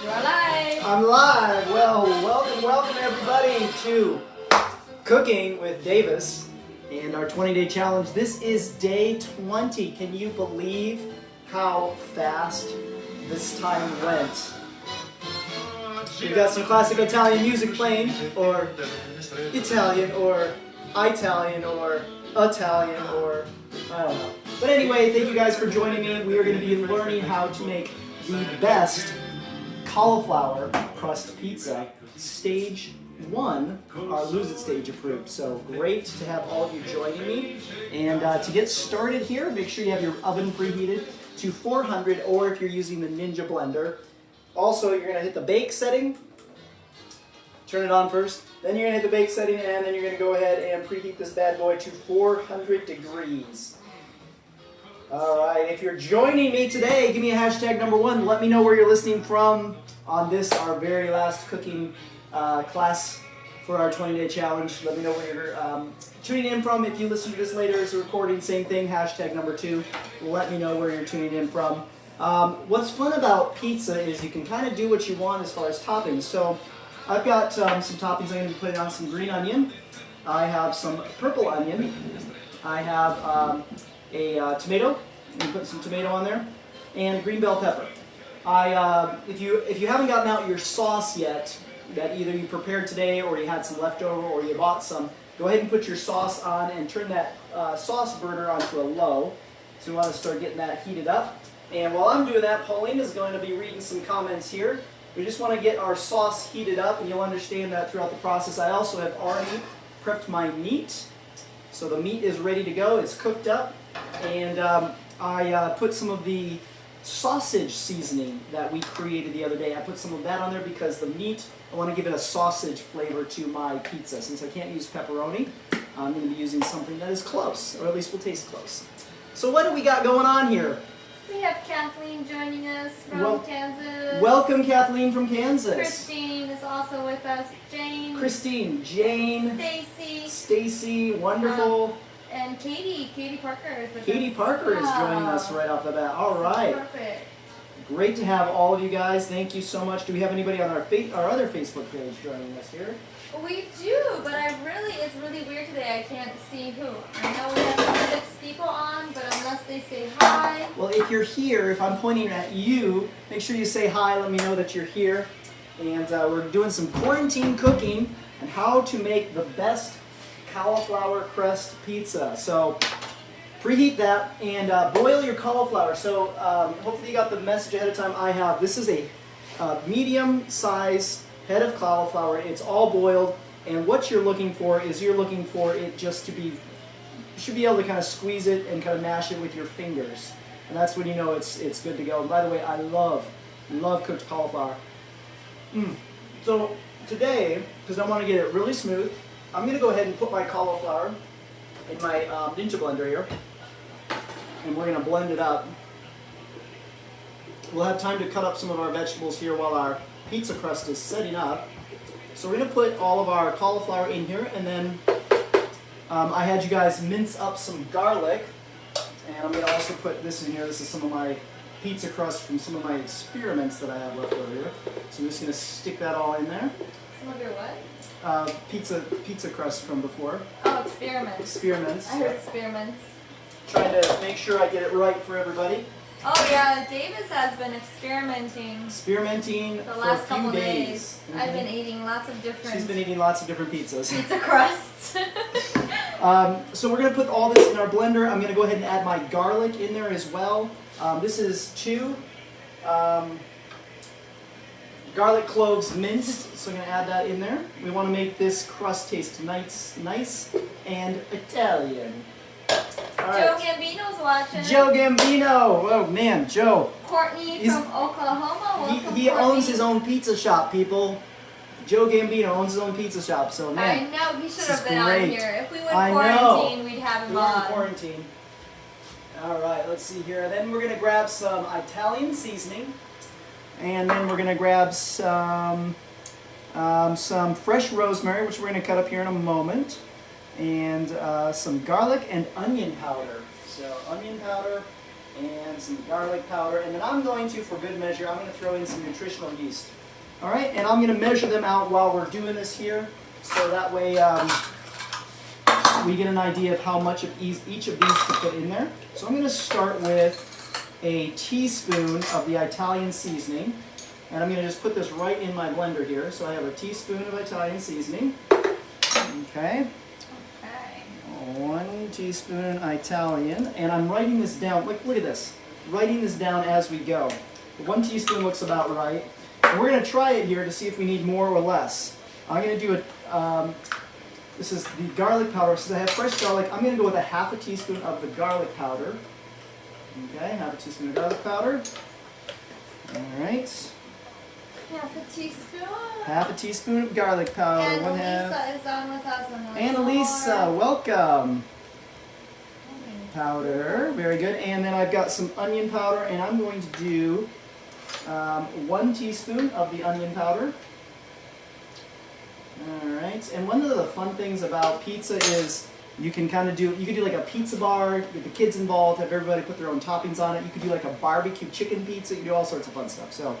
You're live. I'm live. Well, welcome everybody to Cooking with Davis and our 20-day challenge. This is day 20. Can you believe how fast this time went? We've got some classic Italian music playing, or Italian, or Italian, or Italian, or I don't know. But anyway, thank you guys for joining me. We are going to be learning how to make the best cauliflower crust pizza. Stage 1, our Lose It stage approved. So great to have all of you joining me. And to get started here, make sure you have your oven preheated to 400, or if you're using the Ninja blender. Also, you're going to hit the bake setting. Turn it on first. Then you're going to hit the bake setting, and then you're going to go ahead and preheat this bad boy to 400 degrees. Alright, if you're joining me today, give me a hashtag number 1. Let me know where you're listening from on this, our very last cooking class for our 20-day challenge. Let me know where you're tuning in from. If you listen to this later as a recording, same thing, hashtag number 2. Let me know where you're tuning in from. What's fun about pizza is you can kind of do what you want as far as toppings. So I've got some toppings. I'm going to be putting on some green onion. I have some purple onion. I have a tomato. I'm going to put some tomato on there. And green bell pepper. If you haven't gotten out your sauce yet, that either you prepared today or you had some leftover or you bought some, go ahead and put your sauce on and turn that sauce burner onto a low. So we want to start getting that heated up. And while I'm doing that, Pauline is going to be reading some comments here. We just want to get our sauce heated up, and you'll understand that throughout the process. I also have already prepped my meat. So the meat is ready to go. It's cooked up. And I put some of the sausage seasoning that we created the other day. I put some of that on there because the meat, I want to give it a sausage flavor to my pizza. Since I can't use pepperoni, I'm going to be using something that is close, or at least will taste close. So what do we got going on here? We have Kathleen joining us from Kansas. Welcome, Kathleen from Kansas. Christine is also with us. Jane. Christine, Jane. Stacy. Stacy, wonderful. And Katie Parker is with us. Katie Parker is joining us right off the bat. All right. Perfect. Great to have all of you guys. Thank you so much. Do we have anybody on our other Facebook page joining us here? We do, but it's really weird today. I can't see who. I know we have 6 people on, but unless they say hi. Well, if you're here, if I'm pointing at you, make sure you say hi. Let me know that you're here. And we're doing some quarantine cooking and how to make the best cauliflower crust pizza. So preheat that and boil your cauliflower. So hopefully you got the message ahead of time. This is a medium size head of cauliflower. It's all boiled, and what you're looking for is it just to be, you should be able to kind of squeeze it and kind of mash it with your fingers, and that's when you know it's good to go. And by the way, I love cooked cauliflower. So today, because I want to get it really smooth, I'm going to go ahead and put my cauliflower in my Ninja blender here, and we're going to blend it up. We'll have time to cut up some of our vegetables here while our pizza crust is setting up. So we're going to put all of our cauliflower in here, and then I had you guys mince up some garlic, and I'm going to also put this in here. This is some of my pizza crust from some of my experiments that I have left over here. So I'm just going to stick that all in there. Some of your what? Pizza crust from before. Oh, experiments. Experiments. I heard experiments. Trying to make sure I get it right for everybody. Oh yeah, Davis has been experimenting the last for a couple few days. I've been eating lots of different. She's been eating lots of different pizzas. Pizza crusts. So we're going to put all this in our blender. I'm going to go ahead and add my garlic in there as well. This is 2 garlic cloves minced, so I'm going to add that in there. We want to make this crust taste nice and Italian. All right. Joe Gambino's watching. Joe Gambino! Oh man, Joe. Courtney from Oklahoma. Welcome, He owns his own pizza shop, people. Joe Gambino owns his own pizza shop, so man. I know, he should have been great. on here. If we would quarantine, we'd have him We're on. in quarantine. Alright, let's see here. Then we're going to grab some Italian seasoning. And then we're going to grab some fresh rosemary, which we're going to cut up here in a moment. And some garlic and onion powder. So onion powder and some garlic powder. And then I'm going to, for good measure, I'm going to throw in some nutritional yeast. All right, and I'm going to measure them out while we're doing this here, so that way we get an idea of how much of each of these to put in there. So I'm going to start with a teaspoon of the Italian seasoning, and I'm going to just put this right in my blender here. So I have a teaspoon of Italian seasoning. Okay. 1 teaspoon Italian, and I'm writing this down. Look at this. Writing this down as we go. 1 teaspoon looks about right. And we're going to try it here to see if we need more or less. I'm going to do it. This is the garlic powder. Since I have fresh garlic, I'm going to go with a half a teaspoon of the garlic powder. Okay, half a teaspoon of garlic powder. All right. Half a teaspoon. Half a teaspoon of garlic powder. And One Elisa half. is on with us. Annalisa, welcome. Powder, very good. And then I've got some onion powder, and I'm going to do 1 teaspoon of the onion powder. All right. And one of the fun things about pizza is you can do like a pizza bar, get the kids involved, have everybody put their own toppings on it. You could do like a barbecue chicken pizza. You can do all sorts of fun stuff. So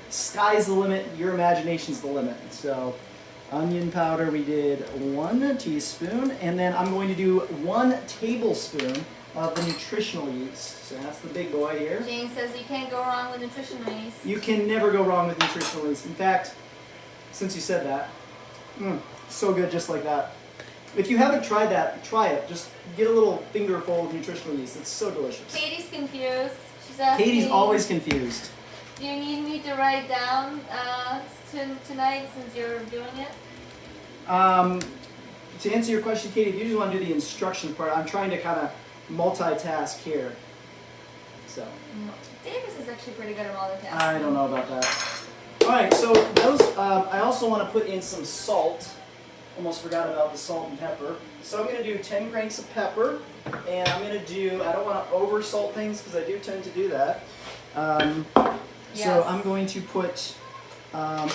sky's the limit. Your imagination's the limit. So onion powder, we did 1 teaspoon, and then I'm going to do 1 tablespoon of the nutritional yeast. So that's the big boy here. Jane says you can't go wrong with nutritional yeast. You can never go wrong with nutritional yeast. In fact, since you said that, so good just like that. If you haven't tried that, try it. Just get a little fingerful of nutritional yeast. It's so delicious. Katie's confused. She's asking. Katie's always confused. Do you need me to write down tonight since you're doing it? To answer your question, Katie, if you just want to do the instruction part, I'm trying to kind of multitask here. So. Davis is actually pretty good at multitasking. I don't know about that. All right, so those. I also want to put in some salt. Almost forgot about the salt and pepper. So I'm going to do 10 grains of pepper, and I'm going to do. I don't want to over salt things because I do tend to do that. Yes. So I'm going to put let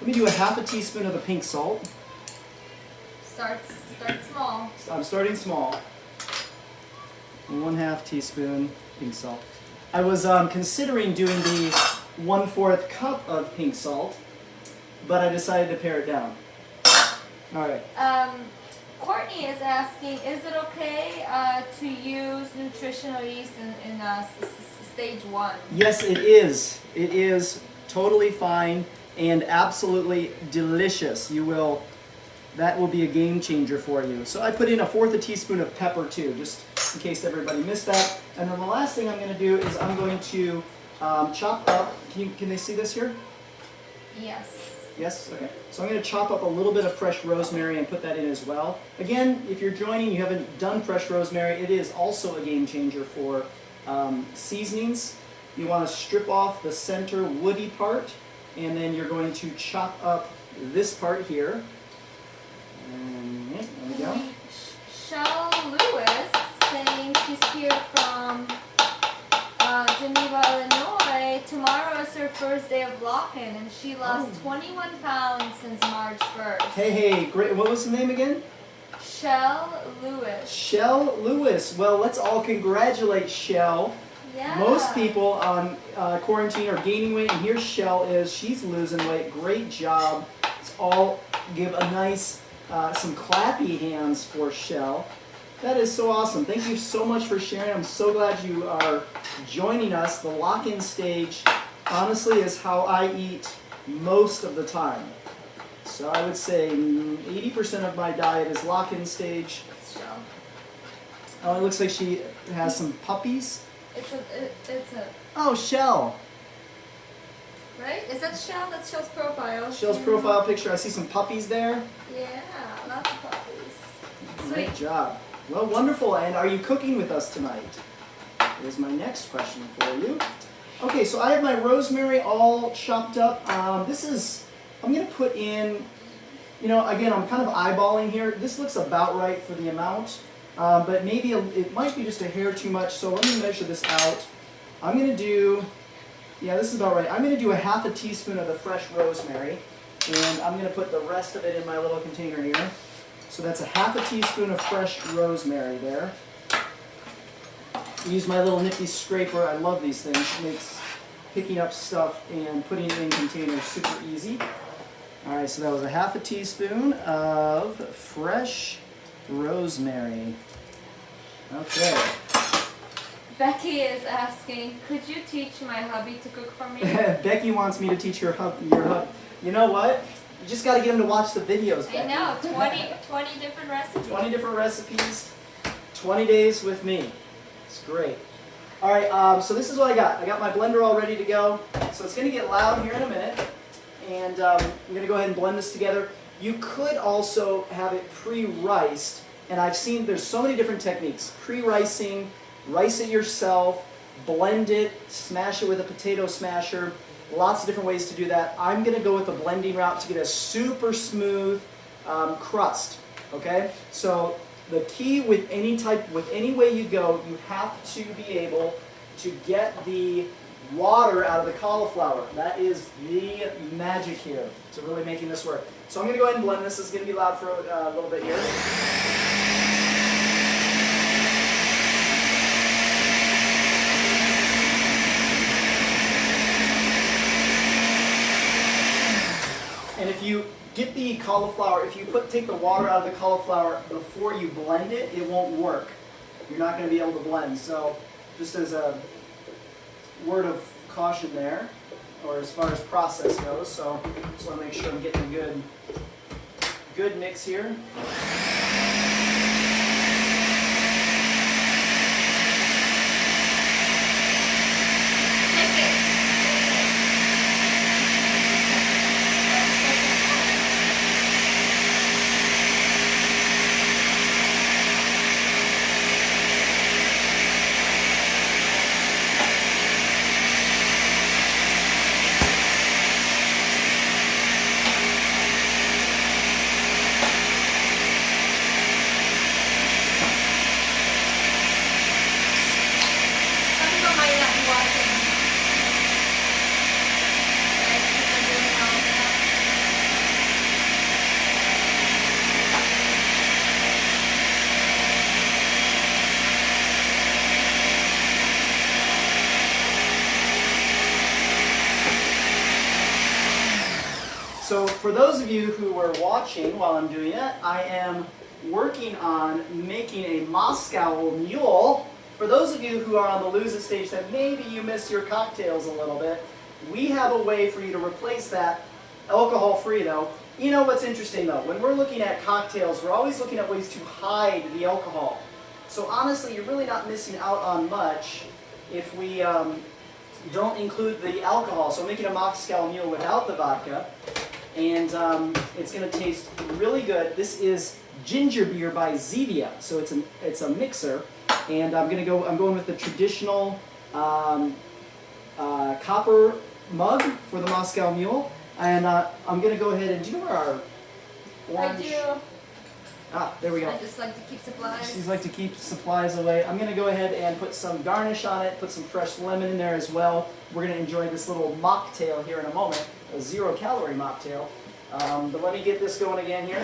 me do a half a teaspoon of the pink salt. Start small. So I'm starting small. 1/2 teaspoon pink salt. I was considering doing the 1/4 cup of pink salt, but I decided to pare it down. All right. Courtney is asking, is it okay to use nutritional yeast in stage 1? Yes, it is. It is totally fine and absolutely delicious. That will be a game changer for you. So I put in 1/4 teaspoon of pepper too, just in case everybody missed that. And then the last thing I'm going to do is I'm going to chop up. Can they see this here? Yes. Yes? Okay. So I'm going to chop up a little bit of fresh rosemary and put that in as well. Again, if you're joining, you haven't done fresh rosemary, it is also a game changer for seasonings. You want to strip off the center woody part, and then you're going to chop up this part here. And yeah, there we go. Shell Lewis saying she's here from Geneva, Illinois. Tomorrow is her first day of lock-in, and she lost 21 pounds since March 1st. Hey, great. What was the name again? Shell Lewis. Shell Lewis. Well, let's all congratulate Shell. Yeah. Most people on quarantine are gaining weight, and here Shell is. She's losing weight. Great job. Let's all give a nice, some clappy hands for Shell. That is so awesome. Thank you so much for sharing. I'm so glad you are joining us. The lock-in stage, honestly, is how I eat most of the time. So I would say 80% of my diet is lock-in stage. Shell. Oh, it looks like she has some puppies. It's a Oh, Shell. right? Is that Shell? That's Shell's profile. Shell's profile picture. I see some puppies there. Yeah, lots of puppies. Great Sweet. job. Well, wonderful. And are you cooking with us tonight? Is my next question for you. Okay, so I have my rosemary all chopped up. I'm going to put in, again, I'm kind of eyeballing here. This looks about right for the amount, but maybe it might be just a hair too much, so let me measure this out. I'm going to do, this is about right. I'm going to do 1/2 teaspoon of the fresh rosemary, and I'm going to put the rest of it in my little container here. So that's 1/2 teaspoon of fresh rosemary there. use my little nifty scraper. I love these things. It makes picking up stuff and putting it in containers super easy. All right, so that was a half a teaspoon of fresh rosemary. Okay. Becky is asking, could you teach my hubby to cook for me? Becky wants me to teach your hub. You know what? You just got to get him to watch the videos, Becky. I know, 20 different recipes. 20 different recipes, 20 days with me. It's great. All right, so this is what I got. I got my blender all ready to go. So it's going to get loud here in a minute. And I'm going to go ahead and blend this together. You could also have it pre-riced. And I've seen there's so many different techniques. Pre-ricing, rice it yourself, blend it, smash it with a potato smasher. Lots of different ways to do that. I'm going to go with the blending route to get a super smooth crust. Okay? So the key with any way you go, you have to be able to get the water out of the cauliflower. That is the magic here to really making this work. So I'm going to go ahead and blend this. This is going to be loud for a little bit here. And if you get the cauliflower, if you take the water out of the cauliflower before you blend it, it won't work. You're not going to be able to blend. So just as a word of caution there, or as far as process goes. So just want to make sure I'm getting a good mix here. So for those of you who were watching while I'm doing it, I am working on making a Moscow Mule. For those of you who are on the lose it stage that maybe you missed your cocktails a little bit, we have a way for you to replace that, alcohol-free though. You know what's interesting though, when we're looking at cocktails, we're always looking at ways to hide the alcohol. So honestly, you're really not missing out on much if we don't include the alcohol. So I'm making a Moscow Mule without the vodka. And it's going to taste really good. This is ginger beer by Zevia, so it's a mixer, and I'm going with the traditional copper mug for the Moscow Mule, and I'm going to go ahead and do you know where our orange? I do. Ah, there we go. I just like to keep supplies. She's like to keep supplies away. I'm going to go ahead and put some garnish on it, put some fresh lemon in there as well. We're going to enjoy this little mocktail here in a moment, a 0-calorie mocktail. But let me get this going again here.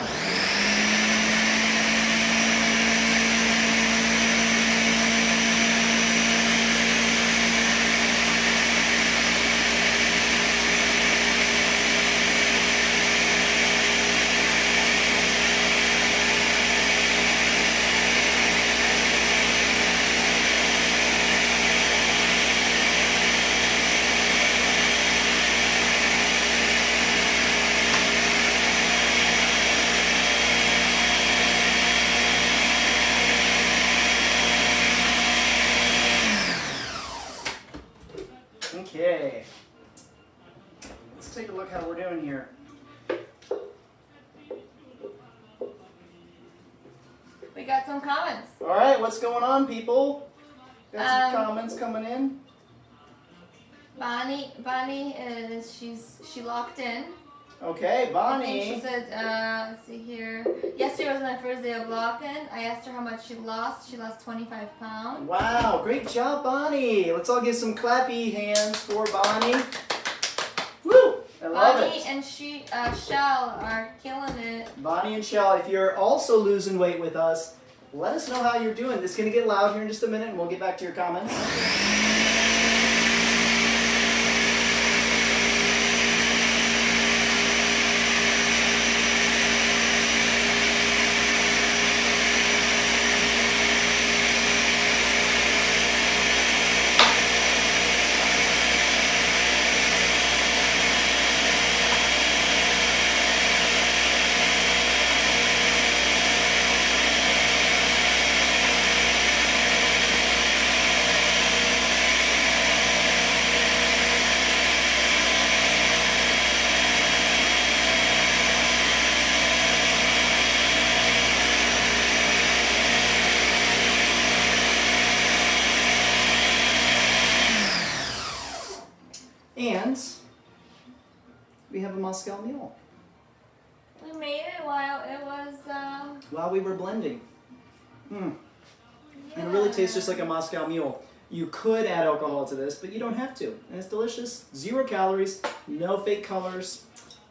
Okay, let's take a look how we're doing here. We got some comments. All right, what's going on, people? Got some Um, comments coming in. Bonnie is she locked in. Okay, I Bonnie. think she said, let's see here. Yesterday was my first day of lock-in. I asked her how much she lost. She lost 25 pounds. Wow, great job, Bonnie. Let's all give some clappy hands for Bonnie. Woo! I love Bonnie it. and Shell are killing it. Bonnie and Shell, if you're also losing weight with us, let us know how you're doing. It's going to get loud here in just a minute, and we'll get back to your comments. And we have a Moscow Mule. We made it while it was. While we were blending. Yeah. And it really tastes just like a Moscow Mule. You could add alcohol to this, but you don't have to. And it's delicious. 0 calories, no fake colors.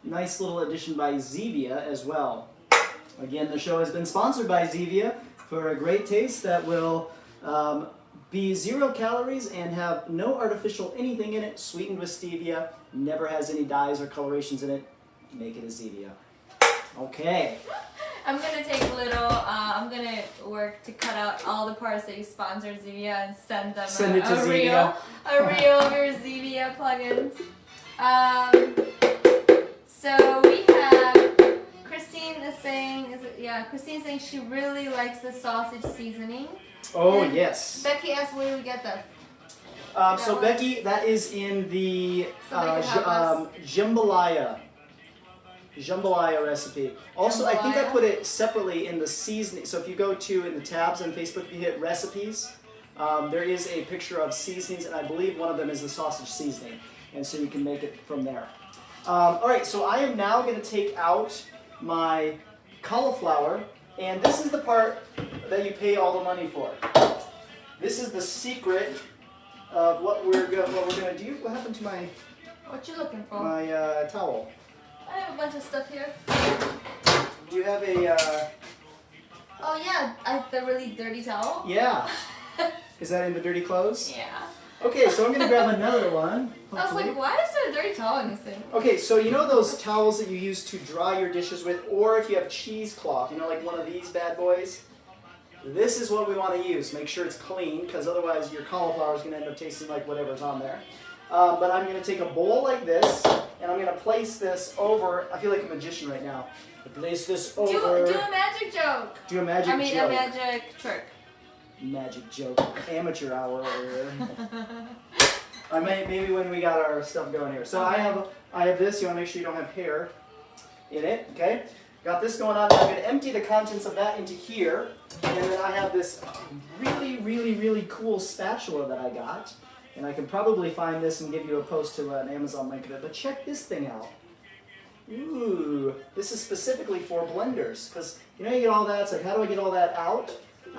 Nice little addition by Zevia as well. Again, the show has been sponsored by Zevia for a great taste that will be 0 calories and have no artificial anything in it, sweetened with stevia, never has any dyes or colorations in it. Make it a Zevia. Okay. I'm gonna take a little. I'm gonna work to cut out all the parts that you sponsor Zevia and send them Send it to a Zevia. reel of your Zevia plugins. So we have Christine is saying, Christine's saying she really likes the sausage seasoning. Oh, And yes. Becky asked, where do we get that? So Becky, that is in the Somebody can help us. jambalaya recipe. Also, I think I Jambalaya? put it separately in the seasoning. So if you go to, in the tabs on Facebook, you hit recipes, there is a picture of seasonings, and I believe one of them is the sausage seasoning. And so you can make it from there. All right, so I am now going to take out my cauliflower, and this is the part that you pay all the money for. This is the secret of what we're going to do. What happened to my What you looking for? towel? I have a bunch of stuff here. Do you have a? Oh yeah, the really dirty towel. Yeah. Is that in the dirty clothes? Yeah. Okay, so I'm going to grab another one. I was hopefully. like, why is there a dirty towel in this thing? Okay, so you know those towels that you use to dry your dishes with, or if you have cheesecloth, you know, like one of these bad boys? This is what we want to use. Make sure it's clean, because otherwise your cauliflower is going to end up tasting like whatever's on there. But I'm going to take a bowl like this, and I'm going to place this over. I feel like a magician right now. Place this over. Do a magic joke. Do a magic joke. A magic trick. Magic joke. Amateur hour over here. Maybe when we got our stuff going here. So Okay. I have this. You want to make sure you don't have hair in it. Okay. Got this going on. I'm going to empty the contents of that into here, and then I have this really, really, really cool spatula that I got, and I can probably find this and give you a post to an Amazon link of it. But check this thing out. Ooh, this is specifically for blenders, because you know you get all that. It's like, how do I get all that out?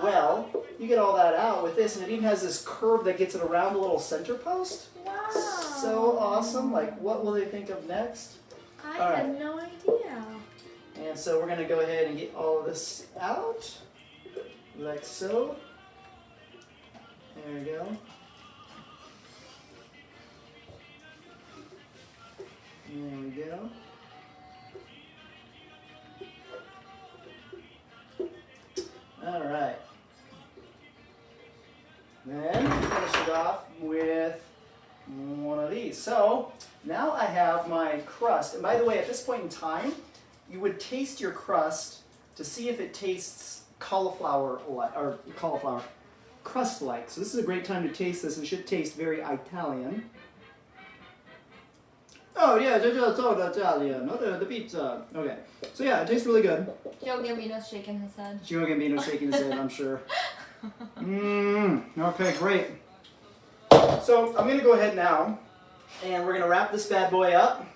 Well, you get all that out with this, and it even has this curve that gets it around the little center post. Wow. So awesome. Like, what will they think of next? I All had right. no idea. And so we're going to go ahead and get all of this out, like so. There we go. There we go. All right. Then finish it off with one of these. So now I have my crust. And by the way, at this point in time, you would taste your crust to see if it tastes cauliflower crust-like. So this is a great time to taste this. It should taste very Italian. Oh yeah, it's all Italian. No, the pizza. Okay. So yeah, it tastes really good. Joe Gambino's shaking his head. Joe Gambino's shaking his head, I'm sure. Okay, great. So I'm going to go ahead now, and we're going to wrap this bad boy up,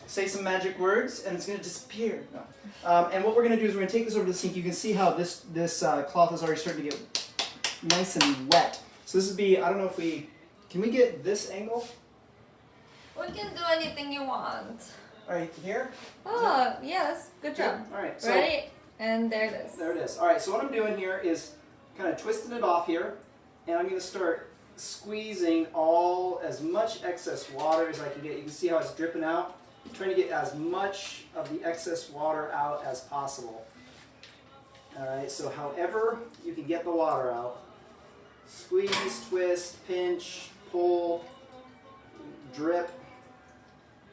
say some magic words, and it's going to disappear. No. And what we're going to do is we're going to take this over to the sink. You can see how this cloth is already starting to get nice and wet. So this would be, I don't know if can we get this angle? We can do anything you want. All right, here? Oh, yes. Good job. All right. So Ready? And there it is. There it is. All right, so what I'm doing here is kind of twisting it off here, and I'm going to start squeezing as much excess water as I can get. You can see how it's dripping out. I'm trying to get as much of the excess water out as possible. All right, so however you can get the water out, squeeze, twist, pinch, pull, drip.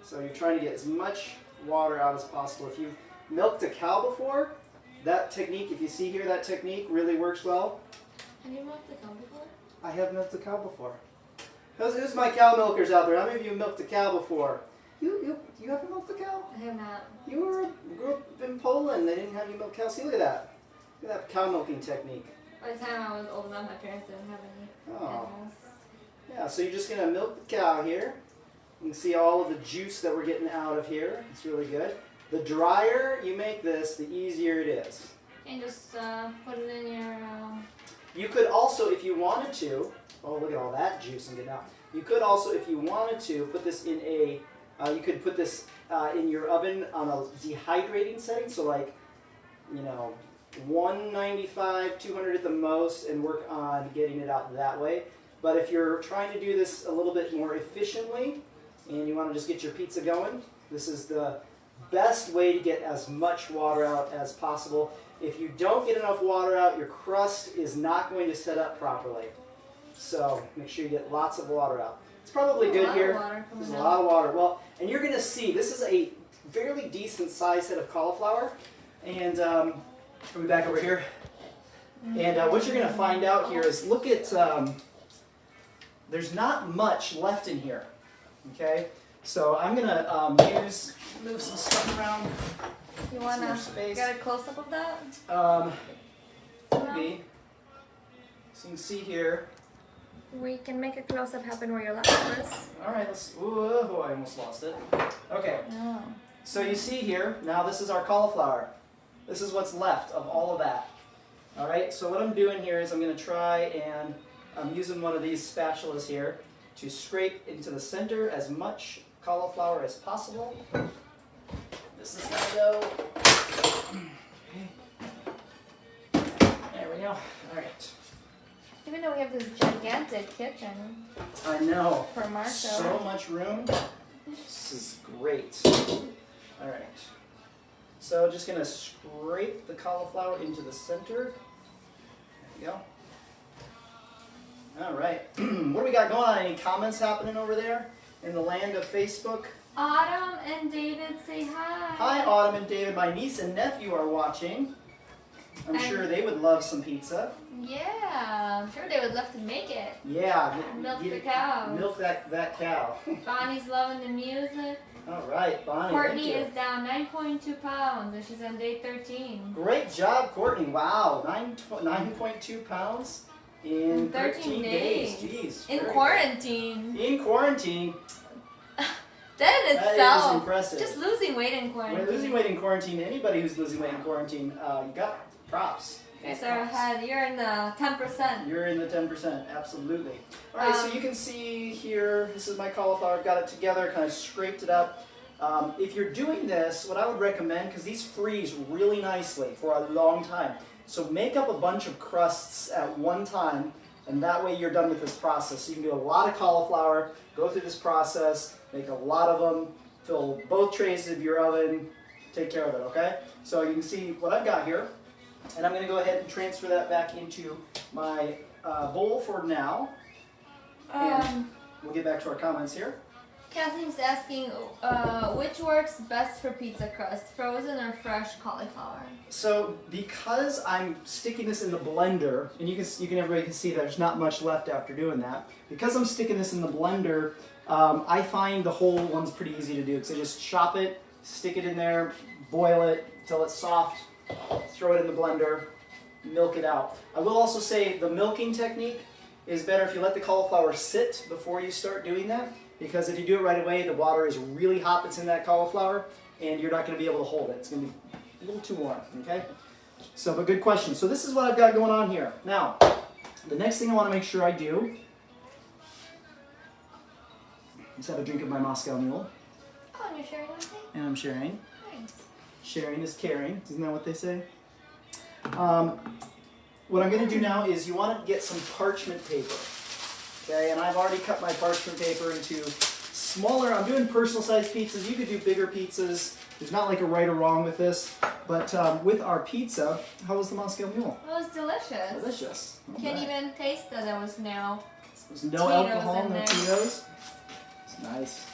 So you're trying to get as much water out as possible. If you've milked a cow before, that technique, if you see here, that technique really works well. Have you milked a cow before? I have milked a cow before. Who's my cow milkers out there? How many of you milked a cow before? You haven't milked a cow? I have not. You grew up in Poland. They didn't have you milk cows. See, look at that. Look at that cow milking technique. By the time I was old enough, my parents didn't have any animals. Yeah, so you're just going to milk the cow here. You can see all of the juice that we're getting out of here. It's really good. The drier you make this, the easier it is. And just put it in your... You could also, if you wanted to, oh look at all that juice I'm getting out. You could also, if you wanted to, put this in a, you could put this in your oven on a dehydrating setting, so like, 195, 200 at the most, and work on getting it out that way. But if you're trying to do this a little bit more efficiently, and you want to just get your pizza going, this is the best way to get as much water out as possible. If you don't get enough water out, your crust is not going to set up properly. So make sure you get lots of water out. It's probably good here. There's a lot of water. Well, and you're going to see, this is a fairly decent sized head of cauliflower. And I'll be back over here. And what you're going to find out here is, look at, there's not much left in here. Okay? So I'm going to move some stuff around. You want to get a close-up of that? Maybe. So you can see here. We can make a close-up happen where your laptop is. All right, ooh, I almost lost it. Okay. Oh. So you see here, now this is our cauliflower. This is what's left of all of that. All right, so what I'm doing here is I'm going to try and I'm using one of these spatulas here to scrape into the center as much cauliflower as possible. This is going to go. There we go. All right. Even though we have this gigantic kitchen. I know. For Marco. So much room. This is great. All right. So just going to scrape the cauliflower into the center. There we go. All right. What do we got going on? Any comments happening over there in the land of Facebook? Autumn and David say hi. Hi, Autumn and David. My niece and nephew are watching. I'm sure they would love some pizza. Yeah, I'm sure they would love to make it. Yeah. Milk the cow. Milk that cow. Bonnie's loving the music. All right, Bonnie. Courtney is down 9.2 pounds and she's on day 13. Great job, Courtney. Wow, 9.2 pounds in 13 days. Jeez. In quarantine. Good. In quarantine. That in itself. That is impressive. Just losing weight in quarantine. When losing weight in quarantine, anybody who's losing weight in quarantine, you got props. You guys are ahead. You're in the 10%. You're in the 10%, absolutely. All right, so you can see here, this is my cauliflower. I've got it together, kind of scraped it up. If you're doing this, what I would recommend, because these freeze really nicely for a long time, so make up a bunch of crusts at one time, and that way you're done with this process. So you can do a lot of cauliflower, go through this process, make a lot of them, fill both trays of your oven, take care of it, okay? So you can see what I've got here. And I'm going to go ahead and transfer that back into my bowl for now. And we'll get back to our comments here. Kathleen's asking, which works best for pizza crust, frozen or fresh cauliflower? So because I'm sticking this in the blender, and everybody can see there's not much left after doing that. Because I'm sticking this in the blender, I find the whole one's pretty easy to do. Because I just chop it, stick it in there, boil it until it's soft. Throw it in the blender, milk it out. I will also say the milking technique is better if you let the cauliflower sit before you start doing that, because if you do it right away, the water is really hot that's in that cauliflower, and you're not going to be able to hold it. It's going to be a little too warm, okay? So, but good question. So this is what I've got going on here. Now, the next thing I want to make sure I do is have a drink of my Moscow Mule. Oh, and you're sharing one thing? And I'm sharing. Thanks. Sharing is caring. Isn't that what they say? What I'm going to do now is you want to get some parchment paper. Okay, and I've already cut my parchment paper into smaller. I'm doing personal size pizzas. You could do bigger pizzas. There's not like a right or wrong with this. But with our pizza, how was the Moscow Mule? It was delicious. Delicious. All Can't right. even taste that there was no There's no alcohol, in no there. Tito's. It's nice.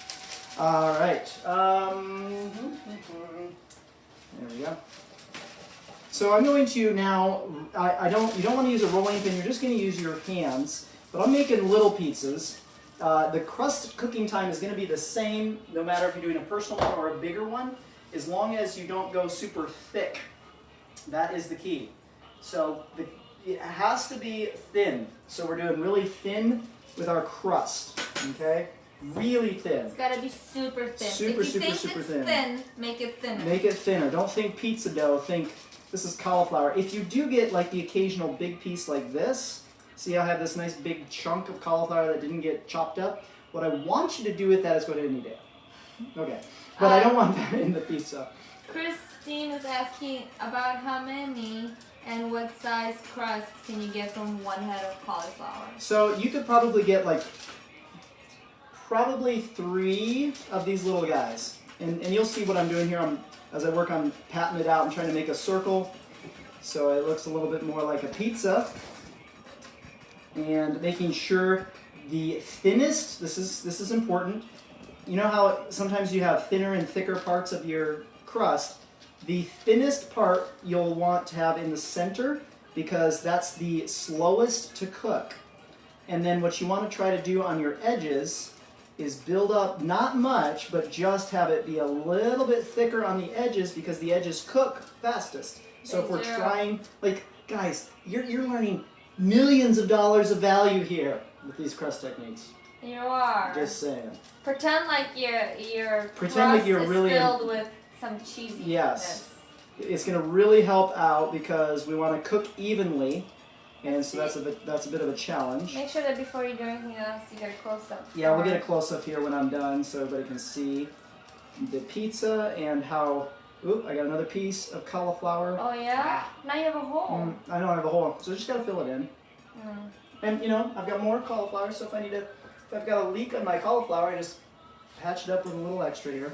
All right. There we go. So I'm going to now. You don't want to use a rolling pin. You're just going to use your hands. But I'm making little pizzas. The crust cooking time is going to be the same no matter if you're doing a personal one or a bigger one, as long as you don't go super thick. That is the key. So it has to be thin. So we're doing really thin with our crust, okay? Really thin. It's gotta be super thin. Super, if you super, think super it's thin. Make it thinner. Make it thinner. Don't think pizza dough. Think this is cauliflower. If you do get like the occasional big piece like this, see how I have this nice big chunk of cauliflower that didn't get chopped up? What I want you to do with that is go ahead and eat it. Okay. But I don't want that in the pizza. Christine is asking about how many and what size crusts can you get from one head of cauliflower? So you could probably get like probably 3 of these little guys. And you'll see what I'm doing here. As I work on patting it out, I'm trying to make a circle so it looks a little bit more like a pizza. And making sure the thinnest, this is important. You know how sometimes you have thinner and thicker parts of your crust? The thinnest part you'll want to have in the center because that's the slowest to cook. And then what you want to try to do on your edges is build up, not much, but just have it be a little bit thicker on the edges because the edges cook fastest. So if we're trying, like, guys, you're learning millions of dollars of value here with these crust techniques. You are. Just saying. Pretend like your Pretend like crust you're is really filled with some cheesiness. Yes. It's going to really help out because we want to cook evenly, and so that's a bit of a challenge. Make sure that before you do anything else, you get a close up. Yeah, we'll get a close up here when I'm done so everybody can see the pizza and how. Oop, I got another piece of cauliflower. Oh yeah? Now you have a hole. I know I have a hole, so I just got to fill it in. Mm. And you know, I've got more cauliflower, so if I've got a leak on my cauliflower, I just patch it up with a little extra here.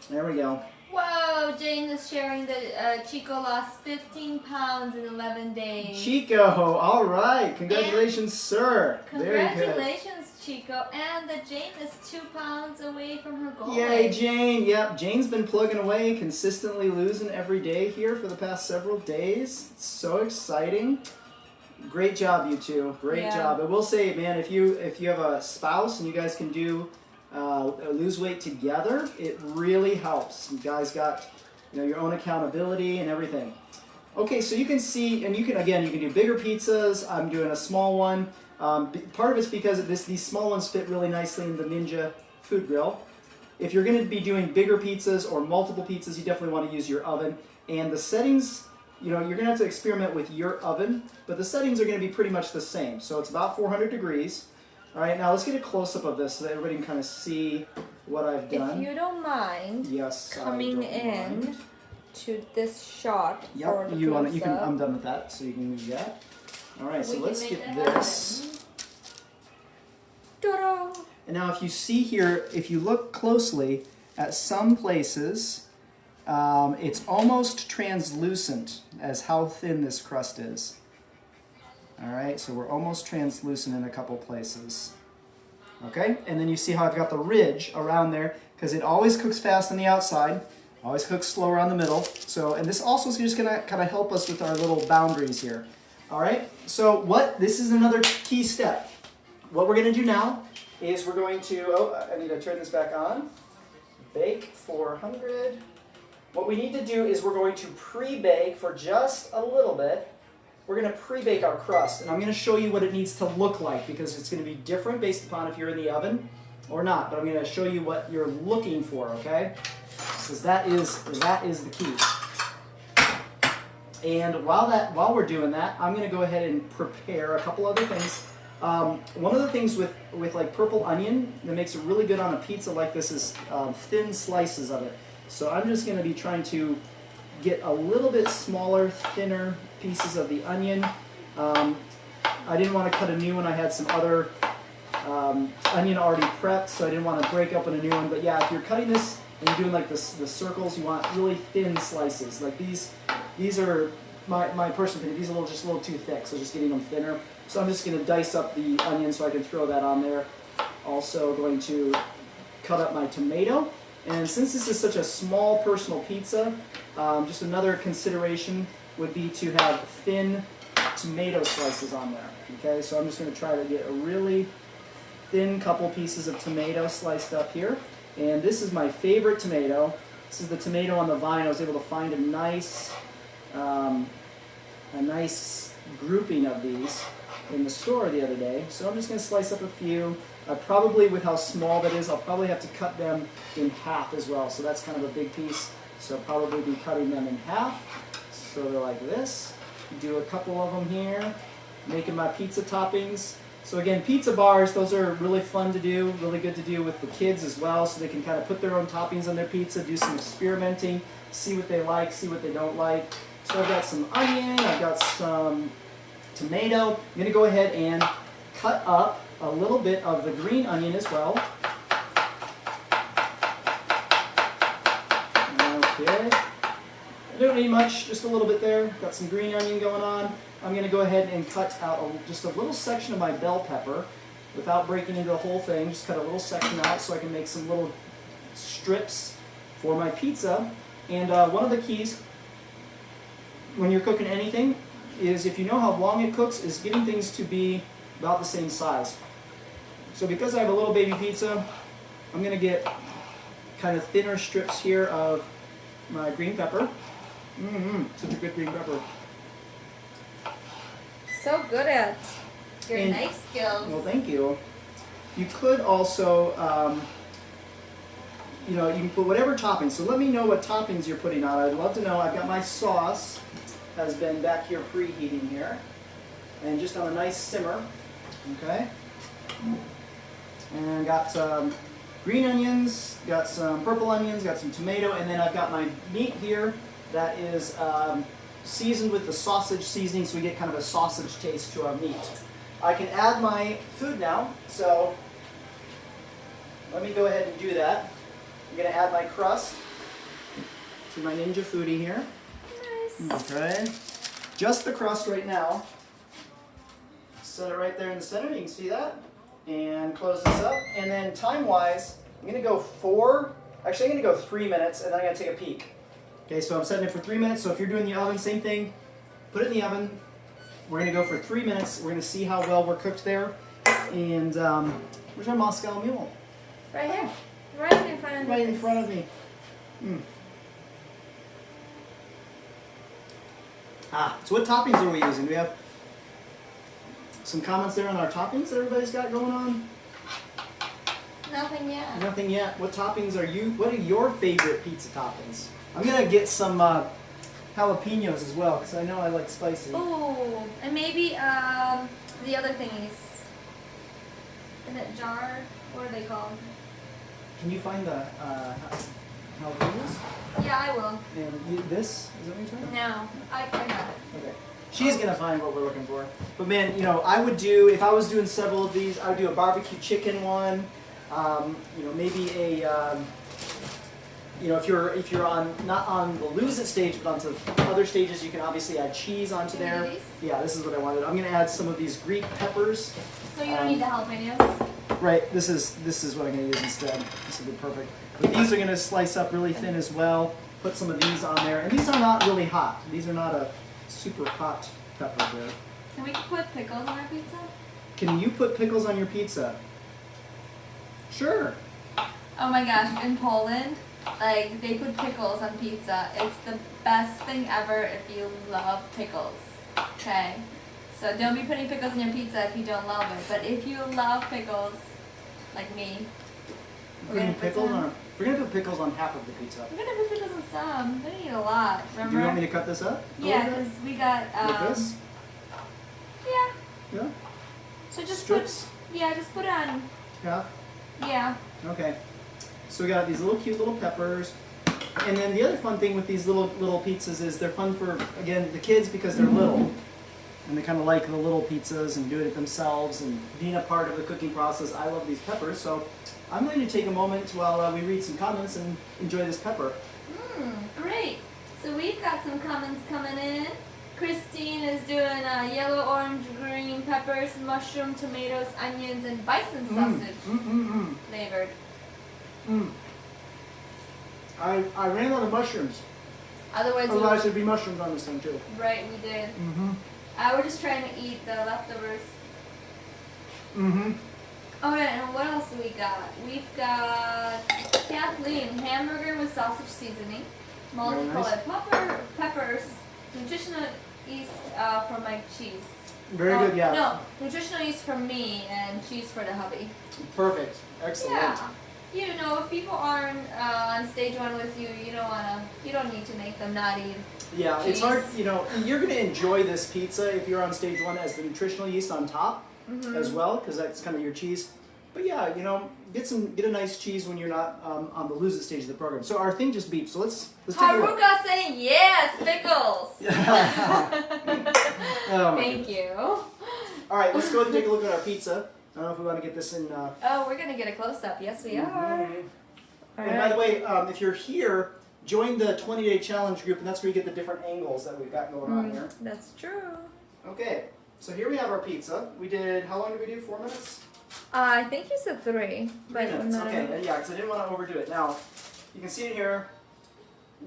There we go. Whoa, Jane is sharing that Chico lost 15 pounds in 11 days. Chico, all right. Congratulations, sir. Very good. Congratulations, Chico. And that Jane is 2 pounds away from her goal. Yay, Jane. Yep, Jane's been plugging away, consistently losing every day here for the past several days. It's so exciting. Great job, you two. Great job. I will say, man, if you have a spouse and you guys can do lose weight together, it really helps. You guys got your own accountability and everything. Okay, so you can see, and you can do bigger pizzas. I'm doing a small one. Part of it's because these small ones fit really nicely in the Ninja food grill. If you're going to be doing bigger pizzas or multiple pizzas, you definitely want to use your oven. And the settings, you're going to have to experiment with your oven, but the settings are going to be pretty much the same. So it's about 400 degrees. All right, now let's get a close-up of this so that everybody can kind of see what I've done. If you don't mind, coming in to this shot. Yep, I'm done with that, so you can move that. All right, so let's get this. Ta-da! And now if you see here, if you look closely at some places, it's almost translucent as how thin this crust is. All right, so we're almost translucent in a couple places. Okay, and then you see how I've got the ridge around there because it always cooks fast on the outside, always cooks slower on the middle. So, and this also is just gonna kind of help us with our little boundaries here. All right, so this is another key step. What we're gonna do now is we're going to, I need to turn this back on. Bake 400. What we need to do is we're going to pre-bake for just a little bit. We're going to pre-bake our crust, and I'm going to show you what it needs to look like because it's going to be different based upon if you're in the oven or not. But I'm going to show you what you're looking for, okay? Because that is the key. And while we're doing that, I'm going to go ahead and prepare a couple other things. One of the things with like purple onion that makes it really good on a pizza like this is thin slices of it. So I'm just going to be trying to get a little bit smaller, thinner pieces of the onion. I didn't want to cut a new one. I had some other onion already prepped, so I didn't want to break open a new one. But yeah, if you're cutting this and you're doing like the circles, you want really thin slices. Like these are my personal opinion. These are just a little too thick, so just getting them thinner. So I'm just going to dice up the onion so I can throw that on there. Also going to cut up my tomato. And since this is such a small personal pizza, just another consideration would be to have thin tomato slices on there. Okay, so I'm just going to try to get a really thin couple pieces of tomato sliced up here. And this is my favorite tomato. This is the tomato on the vine. I was able to find a nice grouping of these in the store the other day. So I'm just going to slice up a few. Probably with how small that is, I'll probably have to cut them in half as well. So that's kind of a big piece. So I'll probably be cutting them in half. So they're like this. Do a couple of them here. Making my pizza toppings. So again, pizza bars, those are really fun to do, really good to do with the kids as well, so they can kind of put their own toppings on their pizza, do some experimenting, see what they like, see what they don't like. So I've got some onion, I've got some tomato. I'm going to go ahead and cut up a little bit of the green onion as well. Okay. I don't need much, just a little bit there. Got some green onion going on. I'm going to go ahead and cut out just a little section of my bell pepper without breaking into the whole thing. Just cut a little section out so I can make some little strips for my pizza. And one of the keys when you're cooking anything is, if you know how long it cooks, is getting things to be about the same size. So because I have a little baby pizza, I'm going to get kind of thinner strips here of my green pepper. Such a good green pepper. So good at your knife skills. Well, thank you. You could also, you can put whatever toppings. So let me know what toppings you're putting on. I'd love to know. I've got my sauce has been back here preheating here, and just on a nice simmer. Okay. And got some green onions, got some purple onions, got some tomato, and then I've got my meat here that is seasoned with the sausage seasoning, so we get kind of a sausage taste to our meat. I can add my food now, so let me go ahead and do that. I'm going to add my crust to my Ninja Foodie here. Nice. Okay. Just the crust right now. Set it right there in the center, you can see that. And close this up. And then time-wise, I'm going to go 3 minutes, and then I'm going to take a peek. Okay, so I'm setting it for 3 minutes. So if you're doing the oven, same thing. Put it in the oven. We're going to go for 3 minutes. We're going to see how well we're cooked there. And where's our Moscow Mule? Right here. Right in front of me. Right in front of me. So what toppings are we using? Do we have some comments there on our toppings that everybody's got going on? Nothing yet. Nothing yet. What toppings are you? What are your favorite pizza toppings? I'm gonna get some jalapenos as well, because I know I like spicy. Ooh, and maybe the other thingies. In that jar, what are they called? Can you find the jalapenos? Yeah, I will. And this? Is that what you're talking about? No, I got it. Okay. She's gonna find what we're looking for. But man, I would do, if I was doing several of these, I would do a barbecue chicken one. Maybe a if you're on not on the lose it stage, but onto other stages, you can obviously add cheese onto there. Yeah, this is what I wanted. I'm gonna add some of these Greek peppers. So you don't need the jalapenos? Right. This is what I'm gonna use instead. This will be perfect. But these are gonna slice up really thin as well. Put some of these on there, and these are not really hot. These are not a super hot pepper there. Can we put pickles on our pizza? Can you put pickles on your pizza? Sure. Oh my gosh, in Poland, they put pickles on pizza. It's the best thing ever if you love pickles. Okay? So don't be putting pickles on your pizza if you don't love it. But if you love pickles, like me, we're gonna put pickles on half of the pizza. We're gonna put pickles on some. We don't need a lot, remember? Do you want me to cut this up? Yeah, because we got Like this? Yeah. Yeah? So just strips? just put it on. Half? Yeah. Okay. So we got these cute little peppers. And then the other fun thing with these little pizzas is they're fun for, again, the kids because they're little. And they kind of like the little pizzas and doing it themselves and being a part of the cooking process. I love these peppers, so I'm going to take a moment while we read some comments and enjoy this pepper. Great. So we've got some comments coming in. Christine is doing yellow, orange, green peppers, mushroom, tomatoes, onions, and bison sausage flavored. I ran out of mushrooms. Otherwise there'd be mushrooms on this thing too. Right, we did. We're just trying to eat the leftovers. Oh yeah, and what else do we got? We've got Kathleen, hamburger with sausage seasoning, multicolored peppers, nutritional yeast for my cheese. Very good, yeah. No, nutritional yeast for me and cheese for the hubby. Perfect. Excellent. Yeah. You know, if people aren't on stage 1 with you, you don't need to make them not eat. Yeah, cheese. it's hard, you know, you're going to enjoy this pizza if you're on stage 1 as the nutritional yeast on top as well, because that's kind of your cheese. But yeah, you know, get a nice cheese when you're not on the lose it stage of the program. So our thing just beeped, so let's take a look. Haruka saying yes, pickles. Oh, Thank you. All right, let's go ahead and take a look at our pizza. I don't know if we want to get this in. Oh, we're gonna get a close up. Yes, we are. And by the way, if you're here, join the 20-day challenge group, and that's where you get the different angles that we've got going on here. That's true. Okay, so here we have our pizza. We did, how long did we do? 4 minutes? I think you said 3. 3 minutes. Okay, yeah, because I didn't want to overdo it. Now, you can see it here.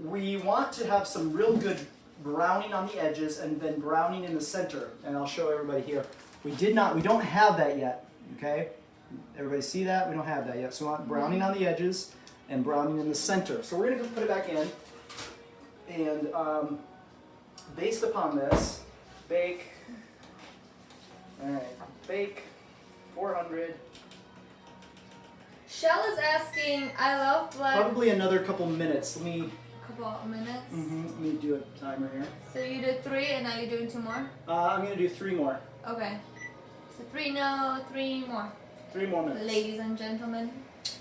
We want to have some real good browning on the edges and then browning in the center, and I'll show everybody here. We don't have that yet. Okay, everybody see that? We don't have that yet. So we want browning on the edges and browning in the center. So we're going to put it back in, and based upon this, bake. All right, bake 400. Shell is asking, I love black. Probably another couple minutes. Let me. Couple minutes. Let me do a timer here. So you did 3, and now you're doing 2 more. I'm going to do 3 more. Okay. So 3 more. 3 more minutes. Ladies and gentlemen.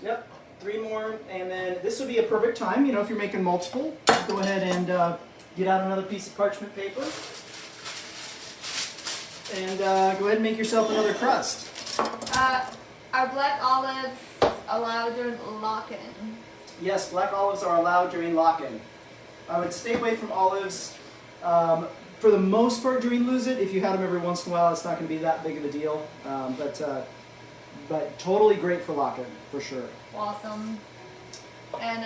Yep, 3 more, and then this would be a perfect time, you know, if you're making multiple, go ahead and get out another piece of parchment paper, and go ahead and make yourself another crust. Are black olives allowed during lock-in? Yes, black olives are allowed during lock-in. I would stay away from olives. For the most part during lose it, if you had them every once in a while, it's not going to be that big of a deal. But totally great for lock-in, for sure. Awesome. And,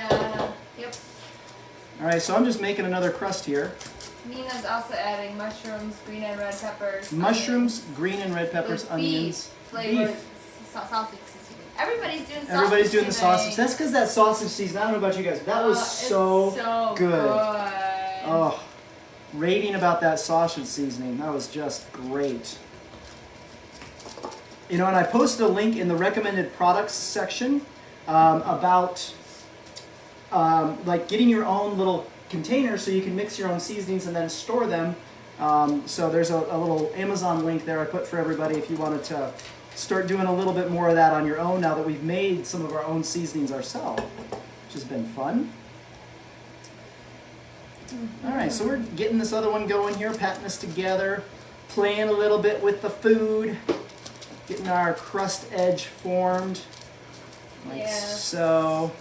yep. All right, so I'm just making another crust here. Nina's also adding mushrooms, green and red peppers. Mushrooms, onions, green and red peppers, with onions, flavored sausage seasoning. Everybody's doing sausage. Everybody's doing the today. sausage. That's because that sausage season, I don't know about you guys, but that was so good. Oh, raving about that sausage seasoning. That was just great. You know, and I posted a link in the recommended products section about like getting your own little container so you can mix your own seasonings and then store them. So there's a little Amazon link there I put for everybody if you wanted to start doing a little bit more of that on your own now that we've made some of our own seasonings ourselves, which has been fun. All right, so we're getting this other one going here, patting this together, playing a little bit with the food, getting our crust edge formed, like so.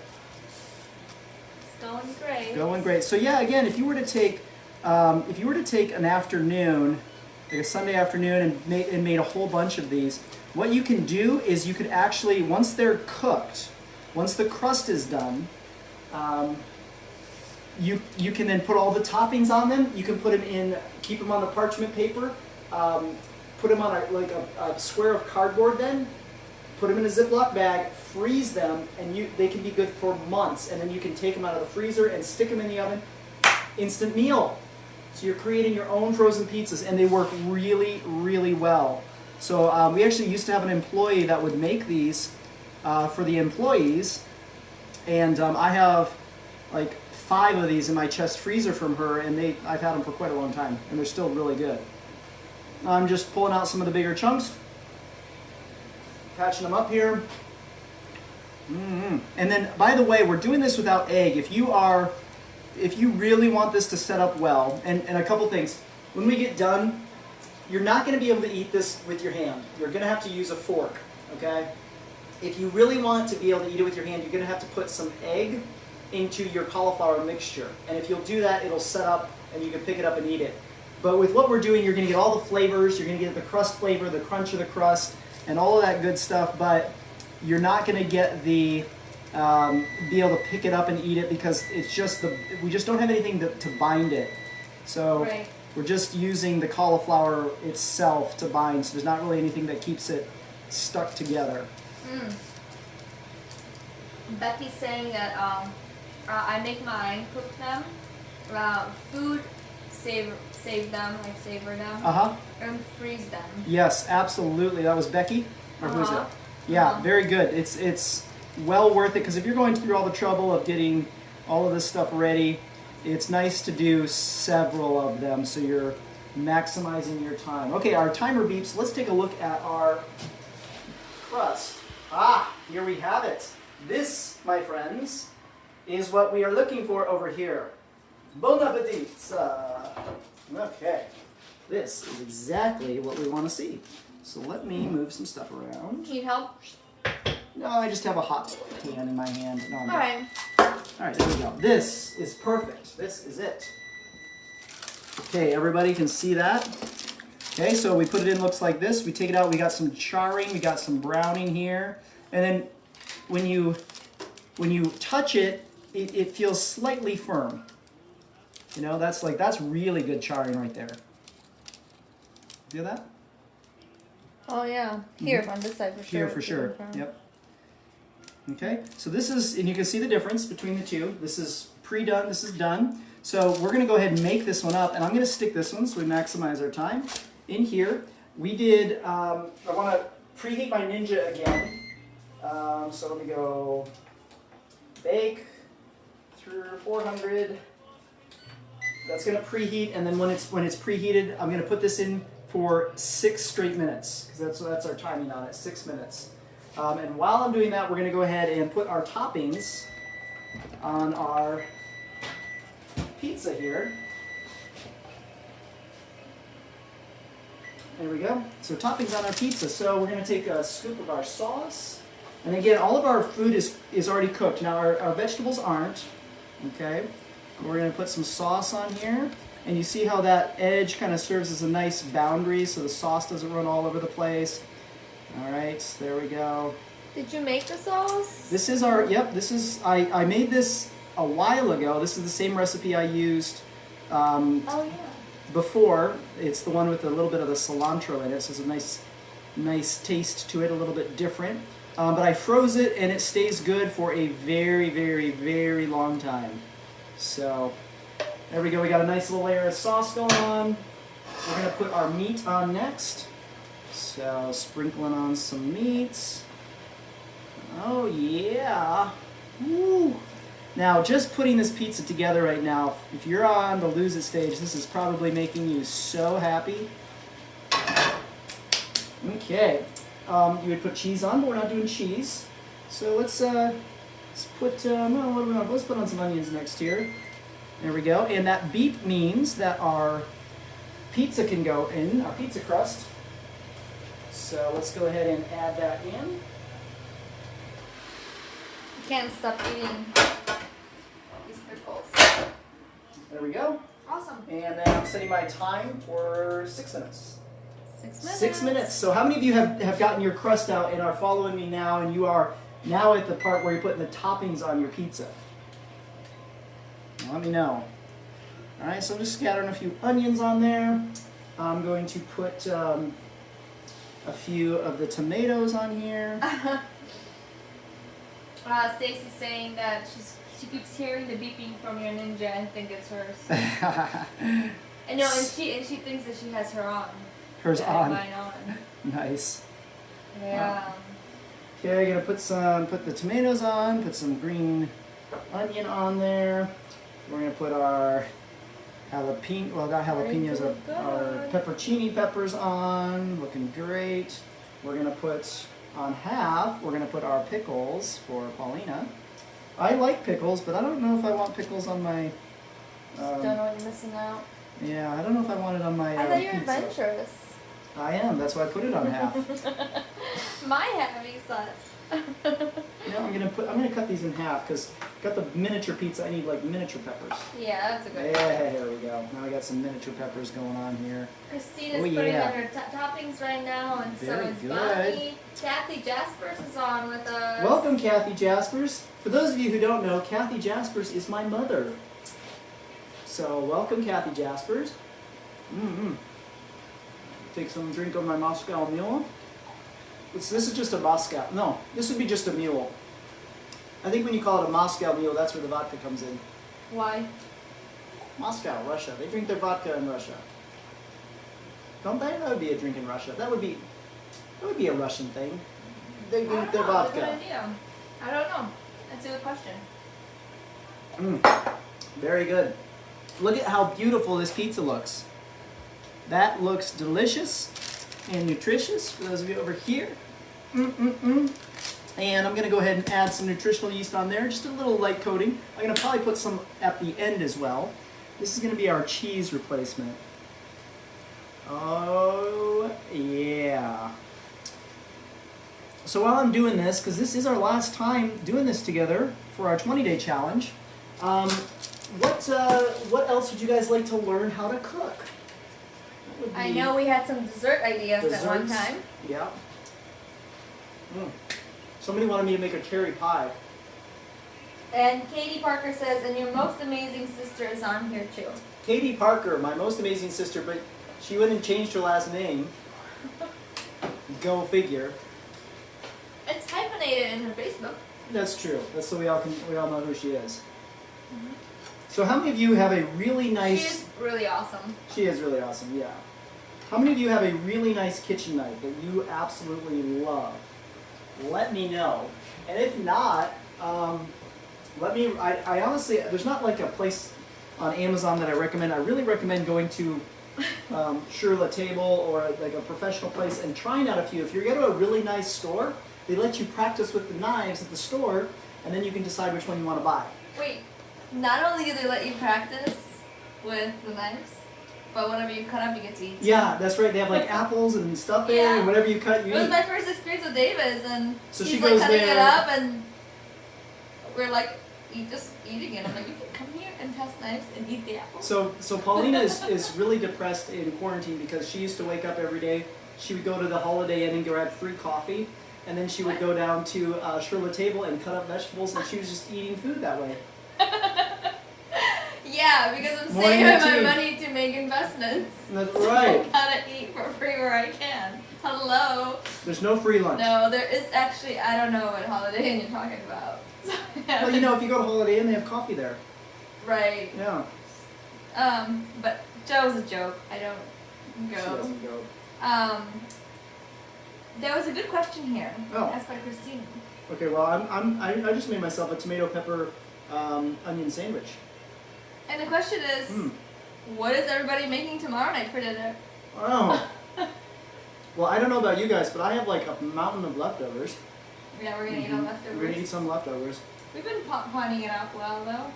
It's going great. Going great. So yeah, again, if you were to take an afternoon, like a Sunday afternoon, and made a whole bunch of these, what you can do is you could actually, once they're cooked, once the crust is done, you can then put all the toppings on them. You can put them in, keep them on the parchment paper, put them on a square of cardboard then, put them in a Ziploc bag, freeze them, and they can be good for months. And then you can take them out of the freezer and stick them in the oven. Instant meal. So you're creating your own frozen pizzas, and they work really, really well. So we actually used to have an employee that would make these for the employees, and I have like 5 of these in my chest freezer from her, and I've had them for quite a long time, and they're still really good. I'm just pulling out some of the bigger chunks, patching them up here. And then, by the way, we're doing this without egg. If you are if you really want this to set up well, and a couple things. When we get done, you're not going to be able to eat this with your hand. You're going to have to use a fork, okay? If you really want to be able to eat it with your hand, you're going to have to put some egg into your cauliflower mixture. And if you'll do that, it'll set up and you can pick it up and eat it. But with what we're doing, you're going to get all the flavors. You're going to get the crust flavor, the crunch of the crust, and all of that good stuff. But you're not going to get the be able to pick it up and eat it because it's just we just don't have anything to bind it. So Right. we're just using the cauliflower itself to bind. So there's not really anything that keeps it stuck together. Becky's saying that I make mine, cook them, food save them, like savor them, and freeze them. Yes, absolutely. That was Becky, or who is it? Uh-huh. Yeah, very good. It's well worth it because if you're going through all the trouble of getting all of this stuff ready, it's nice to do several of them so you're maximizing your time. Okay, our timer beeps. Let's take a look at our crust. Here we have it. This, my friends, is what we are looking for over here. Bon appetit! Okay, this is exactly what we want to see. So let me move some stuff around. Need help? No, I just have a hot pan in my hand. No, I'm good. Alright. Alright, there we go. This is perfect. This is it. Okay, everybody can see that. Okay, so we put it in, looks like this. We take it out, we got some charring, we got some browning here. And then when you touch it, it feels slightly firm. You know, that's really good charring right there. Feel that? Oh yeah, here on this side for sure. Here for sure. Yep. Okay, so this is, and you can see the difference between the two. This is pre-done, this is done. So we're going to go ahead and make this one up, and I'm going to stick this one so we maximize our time. In here, we did, I want to preheat my Ninja again. So let me go bake through 400. That's going to preheat, and then when it's preheated, I'm going to put this in for 6 straight minutes, because that's our timing on it, 6 minutes. And while I'm doing that, we're going to go ahead and put our toppings on our pizza here. There we go. So toppings on our pizza. So we're going to take a scoop of our sauce. And again, all of our food is already cooked. Now our vegetables aren't. Okay. We're going to put some sauce on here. And you see how that edge kind of serves as a nice boundary so the sauce doesn't run all over the place. All right, there we go. Did you make the sauce? This is our, yep, this is, I made this a while ago. This is the same recipe I used before. It's the one with a little bit of the cilantro in it, so it's a nice taste to it, a little bit different. But I froze it and it stays good for a very, very, very long time. So there we go. We got a nice little layer of sauce going on. We're going to put our meat on next. So sprinkling on some meats. Oh yeah. Woo. Now just putting this pizza together right now, if you're on the lose it stage, this is probably making you so happy. Okay. You would put cheese on, but we're not doing cheese. So let's put let's put on some onions next here. There we go. And that beep means that our pizza can go in, our pizza crust. So let's go ahead and add that in. Can't stop eating these pickles. There we go. Awesome. And then I'm setting my time for 6 minutes. 6 minutes. 6 minutes. So how many of you have gotten your crust out and are following me now, and you are now at the part where you're putting the toppings on your pizza? Let me know. All right, so I'm just scattering a few onions on there. I'm going to put a few of the tomatoes on here. Stacy's saying that she keeps hearing the beeping from your Ninja and think it's hers. And no, and she thinks that she has her on. Hers on. Mine on. Nice. Yeah. Okay, I'm gonna put the tomatoes on, put some green onion on there. We're gonna put our jalapeno, well not jalapenos, our peppercini peppers on, looking great. We're gonna put on half, we're gonna put our pickles for Paulina. I like pickles, but I don't know if I want pickles on my Don't know what you're missing out. Yeah, I don't know if I want it on my I thought you were pizza. adventurous. I am. That's why I put it on half. My happy son. Yeah, I'm gonna cut these in half because got the miniature pizza. I need like miniature peppers. Yeah, that's a good one. Yeah, there we go. Now I got some miniature peppers going on here. Christina's Oh, putting yeah. in her toppings right now, and Very so is good. Bonnie. Kathy Jaspers is on with us. Welcome, Kathy Jaspers. For those of you who don't know, Kathy Jaspers is my mother. So welcome, Kathy Jaspers. Take some drink of my Moscow Mule. This is just a Moscow. No, this would be just a mule. I think when you call it a Moscow Mule, that's where the vodka comes in. Why? Moscow, Russia. They drink their vodka in Russia. Don't they? That would be a drink in Russia. That would be a Russian thing. They drink their That's a vodka. good idea. I don't know. That's a good question. Very good. Look at how beautiful this pizza looks. That looks delicious and nutritious for those of you over here. And I'm going to go ahead and add some nutritional yeast on there, just a little light coating. I'm going to probably put some at the end as well. This is going to be our cheese replacement. Oh, yeah. So while I'm doing this, because this is our last time doing this together for our 20-day challenge, what else would you guys like to learn how to cook? I know we had some dessert ideas at one Desserts. time. Yeah. Somebody wanted me to make a cherry pie. And Katie Parker says, and your most amazing sister is on here too. Katie Parker, my most amazing sister, but she went and changed her last name. Go figure. It's hyphenated in her Facebook. That's true. That's so we all know who she is. So how many of you have a really nice... She is really awesome. She is really awesome, yeah. How many of you have a really nice kitchen knife that you absolutely love? Let me know. And if not, I honestly, there's not like a place on Amazon that I recommend. I really recommend going to Shirla Table or like a professional place and trying out a few. If you go to a really nice store, they let you practice with the knives at the store, and then you can decide which one you want to buy. Wait, not only do they let you practice with the knives, but whatever you cut up, you get to eat. Yeah, that's right. They have like apples and stuff there, Yeah. and whatever you cut, you It was eat. my first experience with Davis, and So he's she like goes cutting there. it up, and we're like just eating it. I'm like, you can come here and test knives and eat the apples. So Paulina is really depressed in quarantine because she used to wake up every day. She would go to the Holiday Inn and grab free coffee, and then she would go down to Shirla Table and cut up vegetables, and she was just eating food that way. Yeah, because I'm Morning saving my routine. money to make investments. That's So right. I gotta eat for free where I can. Hello. There's no free lunch. No, there is actually, I don't know what Holiday Inn you're talking about. Well, you know, if you go to Holiday Inn, they have coffee there. Right. Yeah. But Joe's a joke. I don't She go. doesn't go. There was a good question here. Oh. Asked by Christine. Okay, well, I just made myself a tomato pepper onion sandwich. And the question is, what is everybody making tomorrow night for dinner? Oh. Well, I don't know about you guys, but I have like a mountain of leftovers. Yeah, we're gonna eat on leftovers. We're gonna eat some leftovers. We've been pawning it off well, though.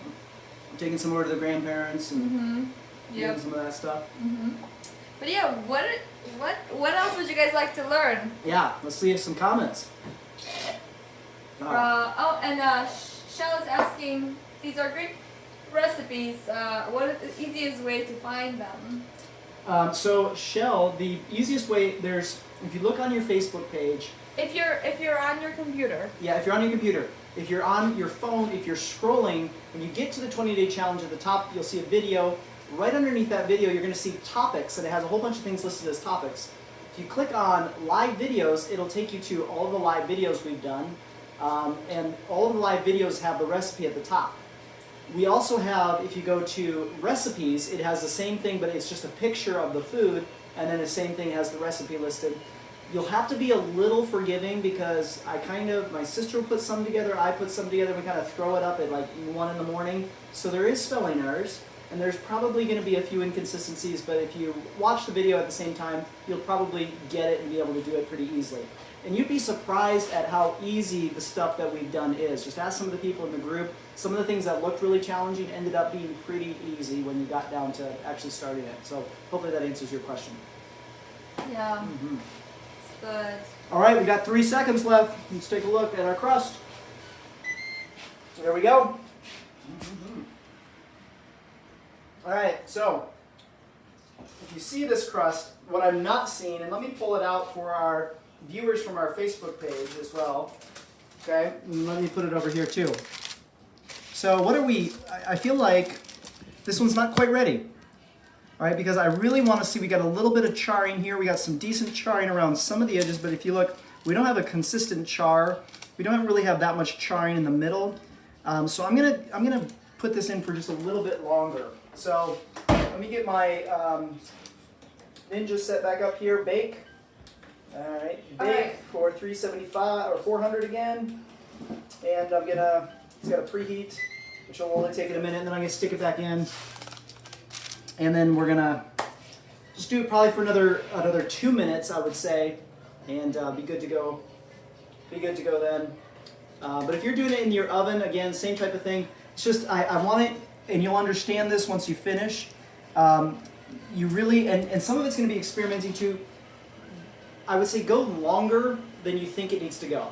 Taking some over to the grandparents and Yep. doing some of that stuff. But yeah, what else would you guys like to learn? Yeah, let's see if some comments. Shell is asking, these are great recipes. What is the easiest way to find them? So Shell, the easiest way, if you look on your Facebook page. If you're on your computer. Yeah, if you're on your computer. If you're on your phone, if you're scrolling, when you get to the 20-day challenge at the top, you'll see a video. Right underneath that video, you're going to see topics, and it has a whole bunch of things listed as topics. If you click on live videos, it'll take you to all of the live videos we've done, and all of the live videos have the recipe at the top. We also have, if you go to recipes, it has the same thing, but it's just a picture of the food, and then the same thing has the recipe listed. You'll have to be a little forgiving because my sister will put some together, I put some together, we kind of throw it up at like 1 in the morning. So there is spelling errors, and there's probably going to be a few inconsistencies, but if you watch the video at the same time, you'll probably get it and be able to do it pretty easily. And you'd be surprised at how easy the stuff that we've done is. Just ask some of the people in the group. Some of the things that looked really challenging ended up being pretty easy when you got down to actually starting it. So hopefully that answers your question. Yeah, it's good. All right, we got 3 seconds left. Let's take a look at our crust. There we go. All right, so if you see this crust, what I'm not seeing, and let me pull it out for our viewers from our Facebook page as well. Okay, and let me put it over here too. So what are we, I feel like this one's not quite ready. All right, because I really want to see, we got a little bit of charring here. We got some decent charring around some of the edges, but if you look, we don't have a consistent char. We don't really have that much charring in the middle. So I'm gonna put this in for just a little bit longer. So let me get my Ninja set back up here. Bake. All right, bake for 375 or 400 again. And I'm gonna, it's got a preheat, which will only take it a minute, and then I'm gonna stick it back in. And then we're gonna just do it probably for another 2 minutes, I would say, and be good to go. Be good to go then. But if you're doing it in your oven, again, same type of thing. It's just I want it, and you'll understand this once you finish. You really, and some of it's going to be experimenting too. I would say go longer than you think it needs to go.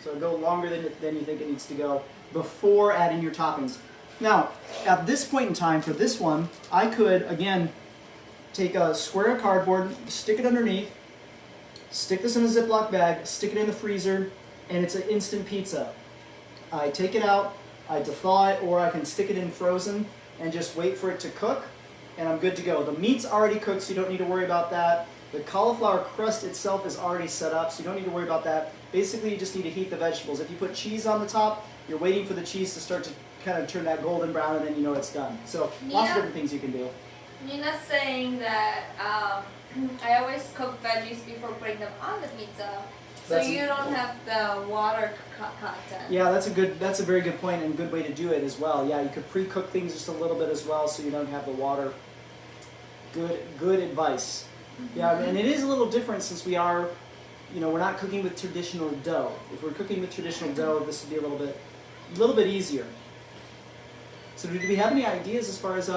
So go longer than you think it needs to go before adding your toppings. Now, at this point in time, for this one, I could, again, take a square of cardboard, stick it underneath, stick this in a Ziploc bag, stick it in the freezer, and it's an instant pizza. I take it out, I thaw it, or I can stick it in frozen and just wait for it to cook, and I'm good to go. The meat's already cooked, so you don't need to worry about that. The cauliflower crust itself is already set up, so you don't need to worry about that. Basically, you just need to heat the vegetables. If you put cheese on the top, you're waiting for the cheese to start to kind of turn that golden brown, and then you know it's done. So lots of different things you can do. Nina's saying that I always cook veggies before putting them on the pizza, so you don't have the water content. Yeah, that's a very good point and good way to do it as well. Yeah, you could pre-cook things just a little bit as well, so you don't have the water. Good advice. Yeah, and it is a little different since we are, we're not cooking with traditional dough. If we're cooking with traditional dough, this would be a little bit easier. So do we have any ideas as far as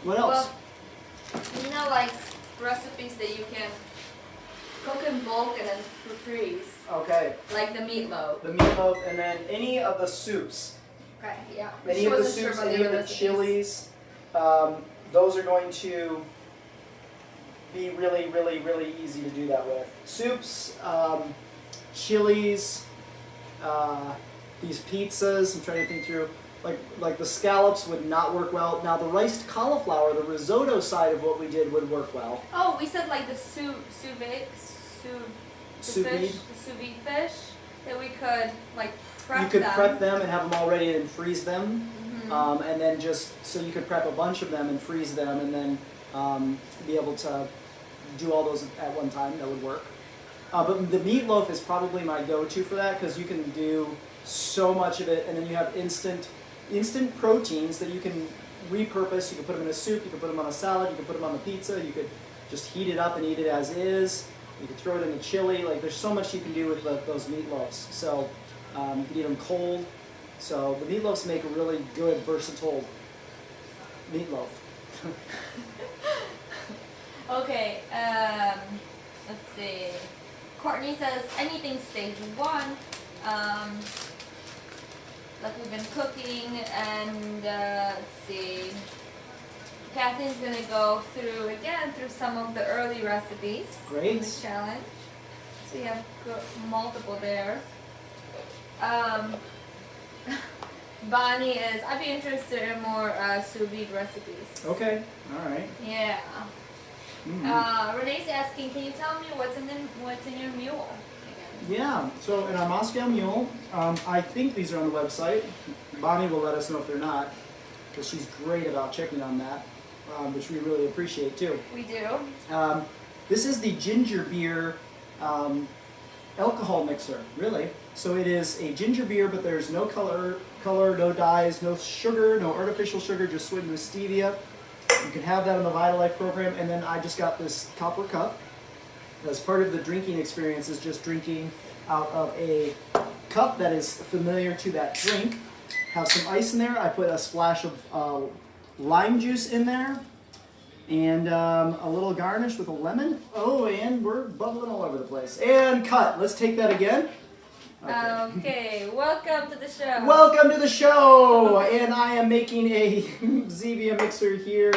what else? Well, Nina likes recipes that you can cook in bulk and then freeze. Okay. Like the meatloaf. The meatloaf, and then any of the soups. Okay, yeah. Any of the soups, any of the chilies, those are going to be really, really, really easy to do that with. Soups, chilies, these pizzas. I'm trying to think through. Like the scallops would not work well. Now the riced cauliflower, the risotto side of what we did would work well. Oh, we said like the sous vide fish that we could like prep them. You could prep them and have them all ready and freeze them. Mm-hmm. And then so you could prep a bunch of them and freeze them and then be able to do all those at one time. That would work. But the meatloaf is probably my go-to for that because you can do so much of it, and then you have instant proteins that you can repurpose. You can put them in a soup, you can put them on a salad, you can put them on the pizza, you could just heat it up and eat it as is. You could throw it in the chili. Like there's so much you can do with those meatloafs. So you can eat them cold. So the meatloafs make a really good, versatile meatloaf. Okay, let's see. Courtney says anything stage 1. Like we've been cooking, and let's see. Kathy's gonna go through some of the early recipes. Great. In this challenge. So you have multiple there. Bonnie is. I'd be interested in more sous vide recipes. Okay. All right. Yeah. Mm-hmm. Renee's asking, can you tell me what's in your mule? Yeah, so in our Moscow Mule, I think these are on the website. Bonnie will let us know if they're not, because she's great about checking on that, which we really appreciate too. We do. This is the ginger beer alcohol mixer, really. So it is a ginger beer, but there's no color, no dyes, no sugar, no artificial sugar, just sweetened with stevia. You can have that in the VitaLife program, and then I just got this copper cup. as part of the drinking experience is just drinking out of a cup that is familiar to that drink. Have some ice in there. I put a splash of lime juice in there. And a little garnish with a lemon. Oh, and we're bubbling all over the place. And cut. Let's take that again. Okay, welcome to the show. Welcome to the show. And I am making a Zevia mixer here.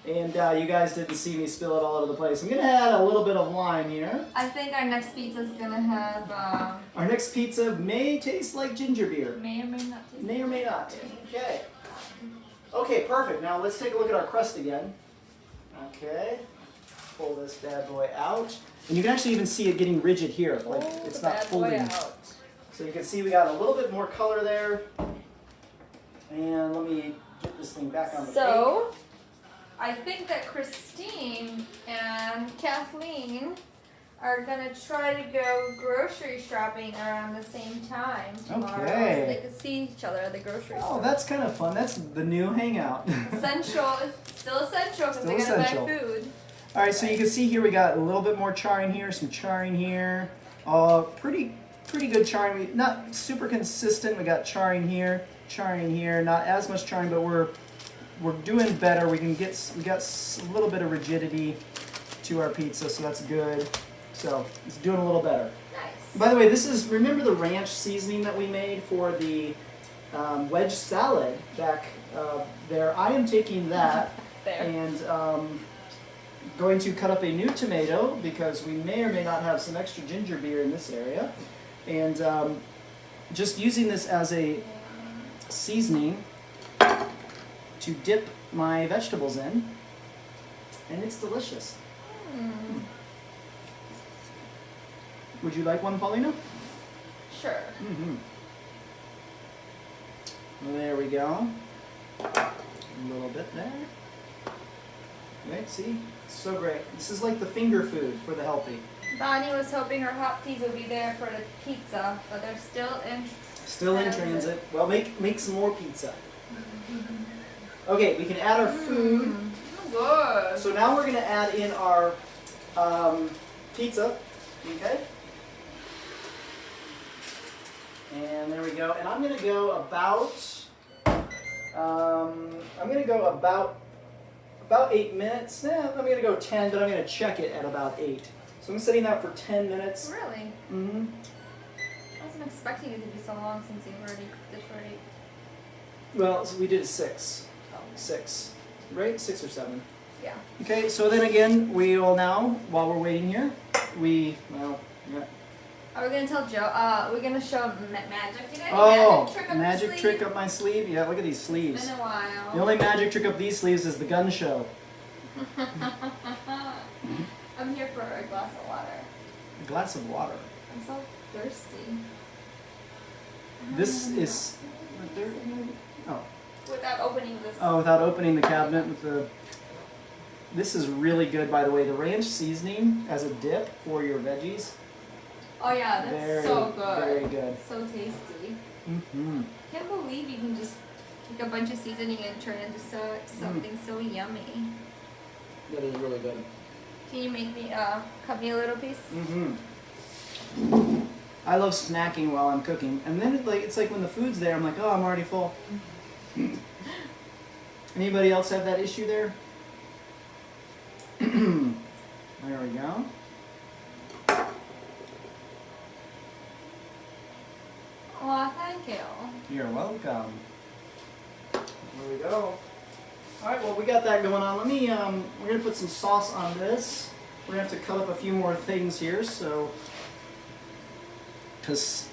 And you guys didn't see me spill it all over the place. I'm going to add a little bit of lime here. I think our next pizza is going to have... our next pizza may taste like ginger beer. May or may not taste May or may not. Okay. Okay, perfect. Now let's take a look at our crust again. Okay, pull this bad boy out. And you can actually even see it getting rigid here, like it's not folding. So you can see we got a little bit more color there. And let me get this thing back on the So, I think that Christine and Kathleen are going to try to go grocery shopping around the same time tomorrow. Okay. So they can see each other at the grocery store. Oh, that's kind of fun. That's the new hangout. Essential. It's still essential because they're going to buy food. All right, so you can see here we got a little bit more charring here, some charring here. Pretty good charring. Not super consistent. We got charring here, not as much charring, but we're doing better. We got a little bit of rigidity to our pizza, so that's good. So it's doing a little better. Nice. By the way, remember the ranch seasoning that we made for the wedge salad back there? I am taking that and going to cut up a new tomato because we may or may not have some extra ginger beer in this area. And just using this as a seasoning to dip my vegetables in. And it's delicious. Would you like one, Paulina? Sure. There we go. A little bit there. Right, see? So great. This is like the finger food for the healthy. Bonnie was hoping her hot teas would be there for the pizza, but they're still in transit. Well, make some more pizza. Okay, we can add our food. Good. So now we're going to add in our pizza. Okay? And there we go. And I'm going to go about 8 minutes. I'm going to go 10, but I'm going to check it at about 8. So I'm setting that for 10 minutes. Really? Mm-hmm. I wasn't expecting it to be so long since you already cooked it for 8. Well, so we did 6. 6. Right? 6 or 7. Yeah. Okay, so then again, we will now, while we're waiting here, yeah. Are we going to tell Joe? We're going to show magic. Did I magic trick up my sleeve? Yeah, look at these sleeves. It's been a while. The only magic trick up these sleeves is the gun show. I'm here for a glass of water. A glass of water. I'm so thirsty. This is... right there? Oh. Without opening this. Oh, without opening the cabinet with the... This is really good, by the way. The ranch seasoning as a dip for your veggies. Oh yeah, that's so good. Very good. So tasty. Mm-hmm. Can't believe you can just take a bunch of seasoning and turn it into something so yummy. That is really good. Can you make me cut me a little piece? Mm-hmm. I love snacking while I'm cooking, and then it's like when the food's there, I'm like, oh, I'm already full. Anybody else have that issue there? There we go. Well, thank you. You're welcome. There we go. All right, well, we got that going on. Let me, we're gonna put some sauce on this. We're gonna have to cut up a few more things here, so, because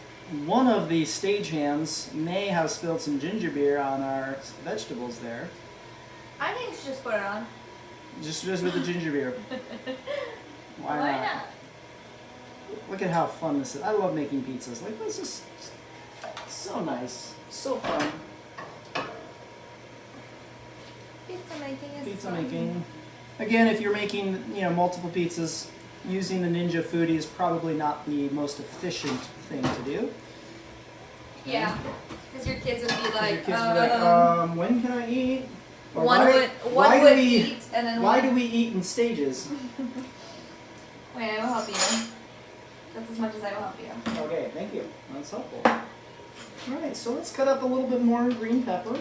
one of the stagehands may have spilled some ginger beer on our vegetables there. I think you should just put it on. Just with the ginger beer. Why not? Look at how fun this is. I love making pizzas. Like, this is so nice. So fun. Pizza making is Pizza fun. making. Again, if you're making, multiple pizzas, using the Ninja Foodie is probably not the most efficient thing to do. Yeah, because your kids would be like, when can I eat? Or one would eat, and then why do we eat in stages? Wait, I will help you. That's as much as I will help you. Okay, thank you. That's helpful. All right, so let's cut up a little bit more green pepper. All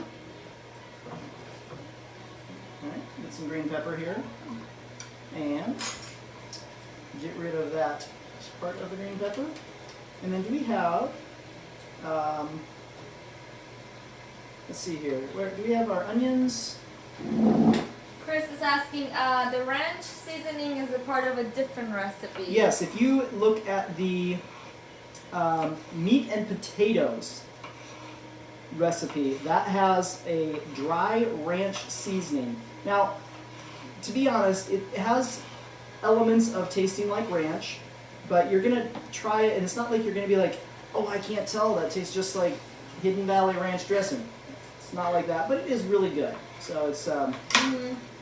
right, get some green pepper here. And get rid of that part of the green pepper. And then do we have, let's see here, where do we have our onions? Chris is asking, the ranch seasoning is a part of a different recipe. Yes, if you look at the meat and potatoes recipe, that has a dry ranch seasoning. Now, to be honest, it has elements of tasting like ranch, but you're gonna try it, and it's not like you're gonna be like, oh, I can't tell, that tastes just like Hidden Valley ranch dressing. It's not like that, but it is really good. So it's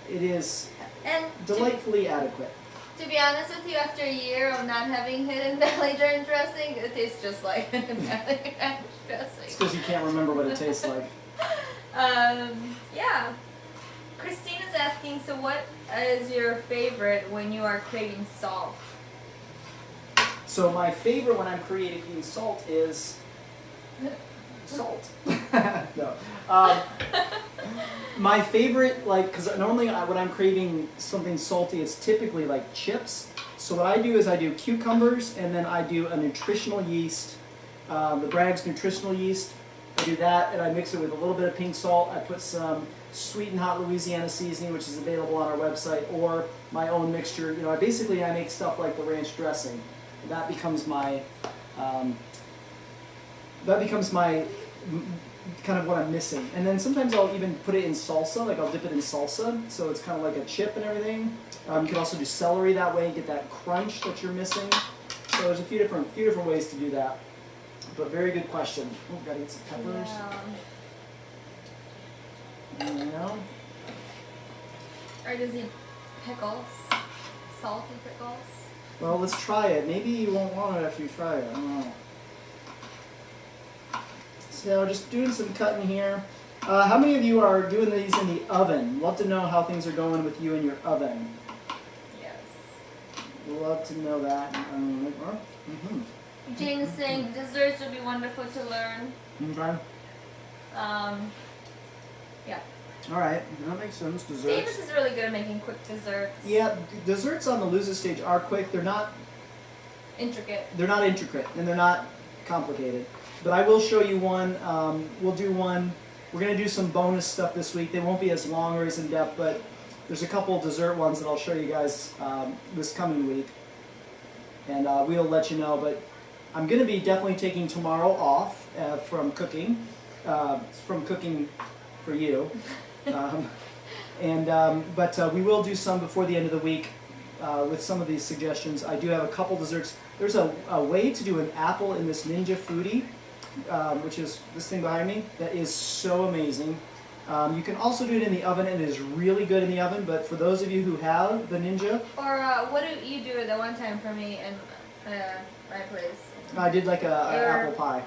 it is and delightfully adequate. To be honest with you, after a year of not having Hidden Valley ranch dressing, it tastes just like Hidden Valley ranch dressing. It's because you can't remember what it tastes like. Yeah. Christine is asking, so what is your favorite when you are craving salt? So my favorite when I'm creating salt is salt. No. My favorite, like, because normally when I'm craving something salty, it's typically like chips. So what I do is I do cucumbers, and then I do a nutritional yeast, the Bragg's nutritional yeast. I do that, and I mix it with a little bit of pink salt. I put some sweet and hot Louisiana seasoning, which is available on our website, or my own mixture. You know, I make stuff like the ranch dressing. That becomes my kind of what I'm missing. And then sometimes I'll even put it in salsa, like I'll dip it in salsa, so it's kind of like a chip and everything. You can also do celery that way and get that crunch that you're missing. So there's a few different ways to do that. But very good question. Oh, gotta get some peppers. Yeah. Or does he pickles? Salty pickles? Well, let's try it. Maybe you won't want it after you try it. I don't know. So just doing some cutting here. How many of you are doing these in the oven? Love to know how things are going with you in your oven. Yes. Love to know that. Jane is saying desserts would be wonderful to learn. Okay. Yeah. All right, that makes sense. Desserts. Davis is really good at making quick desserts. Yeah, desserts on the lose it stage are quick. They're not intricate. They're not intricate, and they're not complicated. But I will show you one. We'll do one. We're going to do some bonus stuff this week. They won't be as long or as in depth, but there's a couple dessert ones that I'll show you guys this coming week, and we'll let you know. But I'm going to be definitely taking tomorrow off from cooking for you. But we will do some before the end of the week with some of these suggestions. I do have a couple desserts. There's a way to do an apple in this Ninja Foodie, which is this thing behind me, that is so amazing. You can also do it in the oven, and it is really good in the oven, but for those of you who have the Ninja... Or what did you do the one time for me in my place? I did like an apple pie.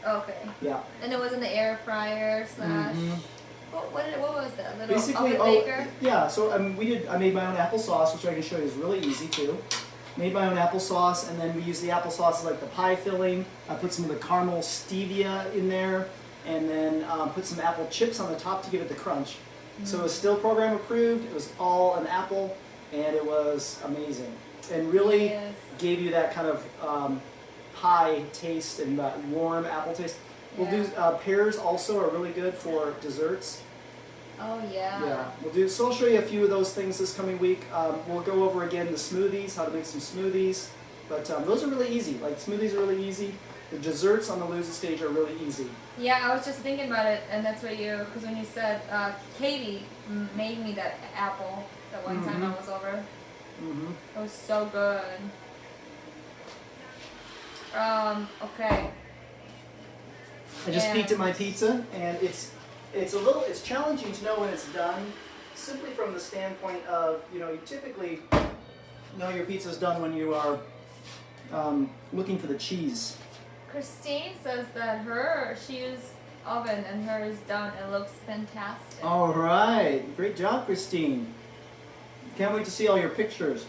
Okay. Yeah. And it was in the air fryer / What was that? Little basically, oven baker? Yeah, so I made my own applesauce, which I can show you is really easy too. Made my own applesauce, and then we use the applesauce as like the pie filling. I put some of the caramel stevia in there, and then put some apple chips on the top to give it the crunch. So it was still program approved. It was all an apple, and it was amazing. And really gave you that kind of pie taste and that warm apple taste. We'll do pears also are really good for desserts. Oh yeah. Yeah, we'll do. So I'll show you a few of those things this coming week. We'll go over again the smoothies, how to make some smoothies. But those are really easy. Like smoothies are really easy. The desserts on the lose it stage are really easy. Yeah, I was just thinking about it, and that's what because when you said Katie made me that apple that one time I was over. It was so good. Okay. I just peeked at my pizza, and it's challenging to know when it's done, simply from the standpoint of, you typically know your pizza's done when you are looking for the cheese. Christine says that she used oven and hers is done. It looks fantastic. All right, great job, Christine. Can't wait to see all your pictures.